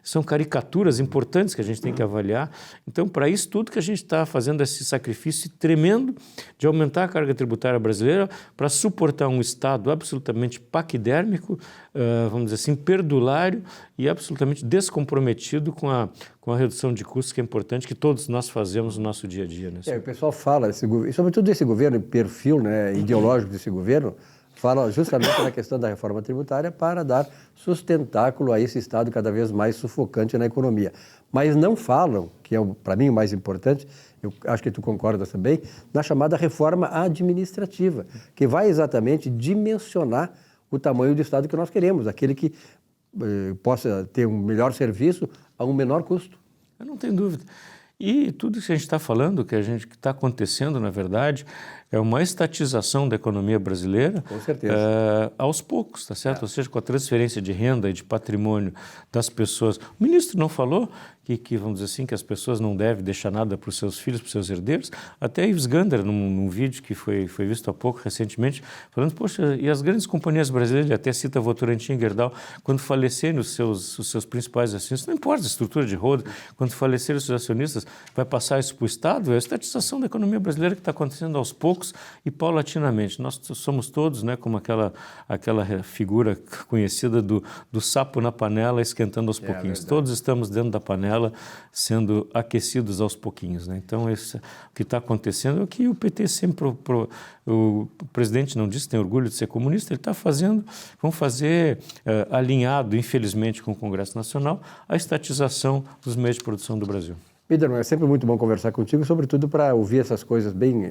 são caricaturas importantes que a gente tem que avaliar. Então, para isso, tudo que a gente está fazendo esse sacrifício tremendo de aumentar a carga tributária brasileira para suportar um Estado absolutamente paquidérmico, vamos dizer assim, perdulário e absolutamente descomprometido com com a redução de custos que é importante, que todos nós fazemos no nosso dia a dia. Né? O pessoal fala, e sobretudo esse governo, perfil, né, ideológico desse governo, fala justamente na questão da reforma tributária para dar sustentáculo a esse Estado cada vez mais sufocante na economia. Mas não falam, que é para mim o mais importante, eu acho que tu concordas também, na chamada reforma administrativa, que vai exatamente dimensionar o tamanho do Estado que nós queremos, aquele que possa ter um melhor serviço a um menor custo. Eu não tenho dúvida. E tudo isso que a gente está falando, que está acontecendo, na verdade, é uma estatização da economia brasileira. Com certeza. Aos poucos, tá certo? Ou seja, com a transferência de renda e de patrimônio das pessoas. O ministro não falou que vamos dizer assim, que as pessoas não devem deixar nada para os seus filhos, para os seus herdeiros. Até Yves Gander, num vídeo que foi visto há pouco, recentemente, falando, poxa, e as grandes companhias brasileiras, ele até cita Votorantim e Gerdau, quando falecerem os seus principais acionistas, não importa a estrutura de roda, quando falecerem os seus acionistas, vai passar isso para o Estado? É a estatização da economia brasileira que está acontecendo aos poucos e paulatinamente. Nós somos todos, né, como aquela figura conhecida do sapo na panela esquentando aos pouquinhos. Todos estamos dentro da panela sendo aquecidos aos pouquinhos. Né? Então, o que está acontecendo é o que o PT sempre... O presidente não disse, tem orgulho de ser comunista, ele está vamos fazer alinhado, infelizmente, com o Congresso Nacional, a estatização dos meios de produção do Brasil. Biderman, é sempre muito bom conversar contigo, sobretudo para ouvir essas coisas bem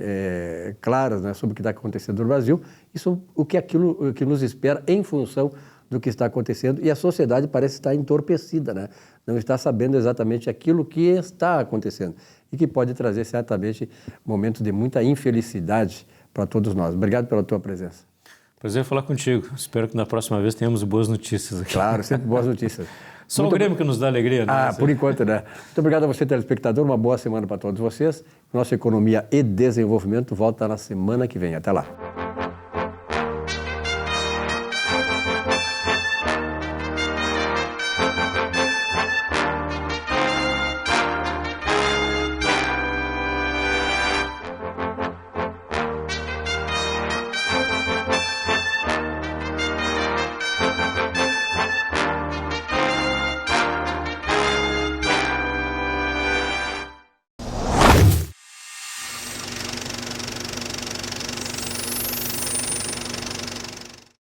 claras, né, sobre o que está acontecendo no Brasil e sobre o que nos espera em função do que está acontecendo. E a sociedade parece estar entorpecida, né? Não está sabendo exatamente aquilo que está acontecendo e que pode trazer certamente momentos de muita infelicidade para todos nós. Obrigado pela tua presença. Prazer falar contigo. Espero que na próxima vez tenhamos boas notícias aqui. Claro, sempre boas notícias. Só muito o Grêmio que nos dá alegria, né? Por enquanto, né? Muito obrigado a você, telespectador. Uma boa semana para todos vocês. Nossa Economia e Desenvolvimento volta na semana que vem. Até lá.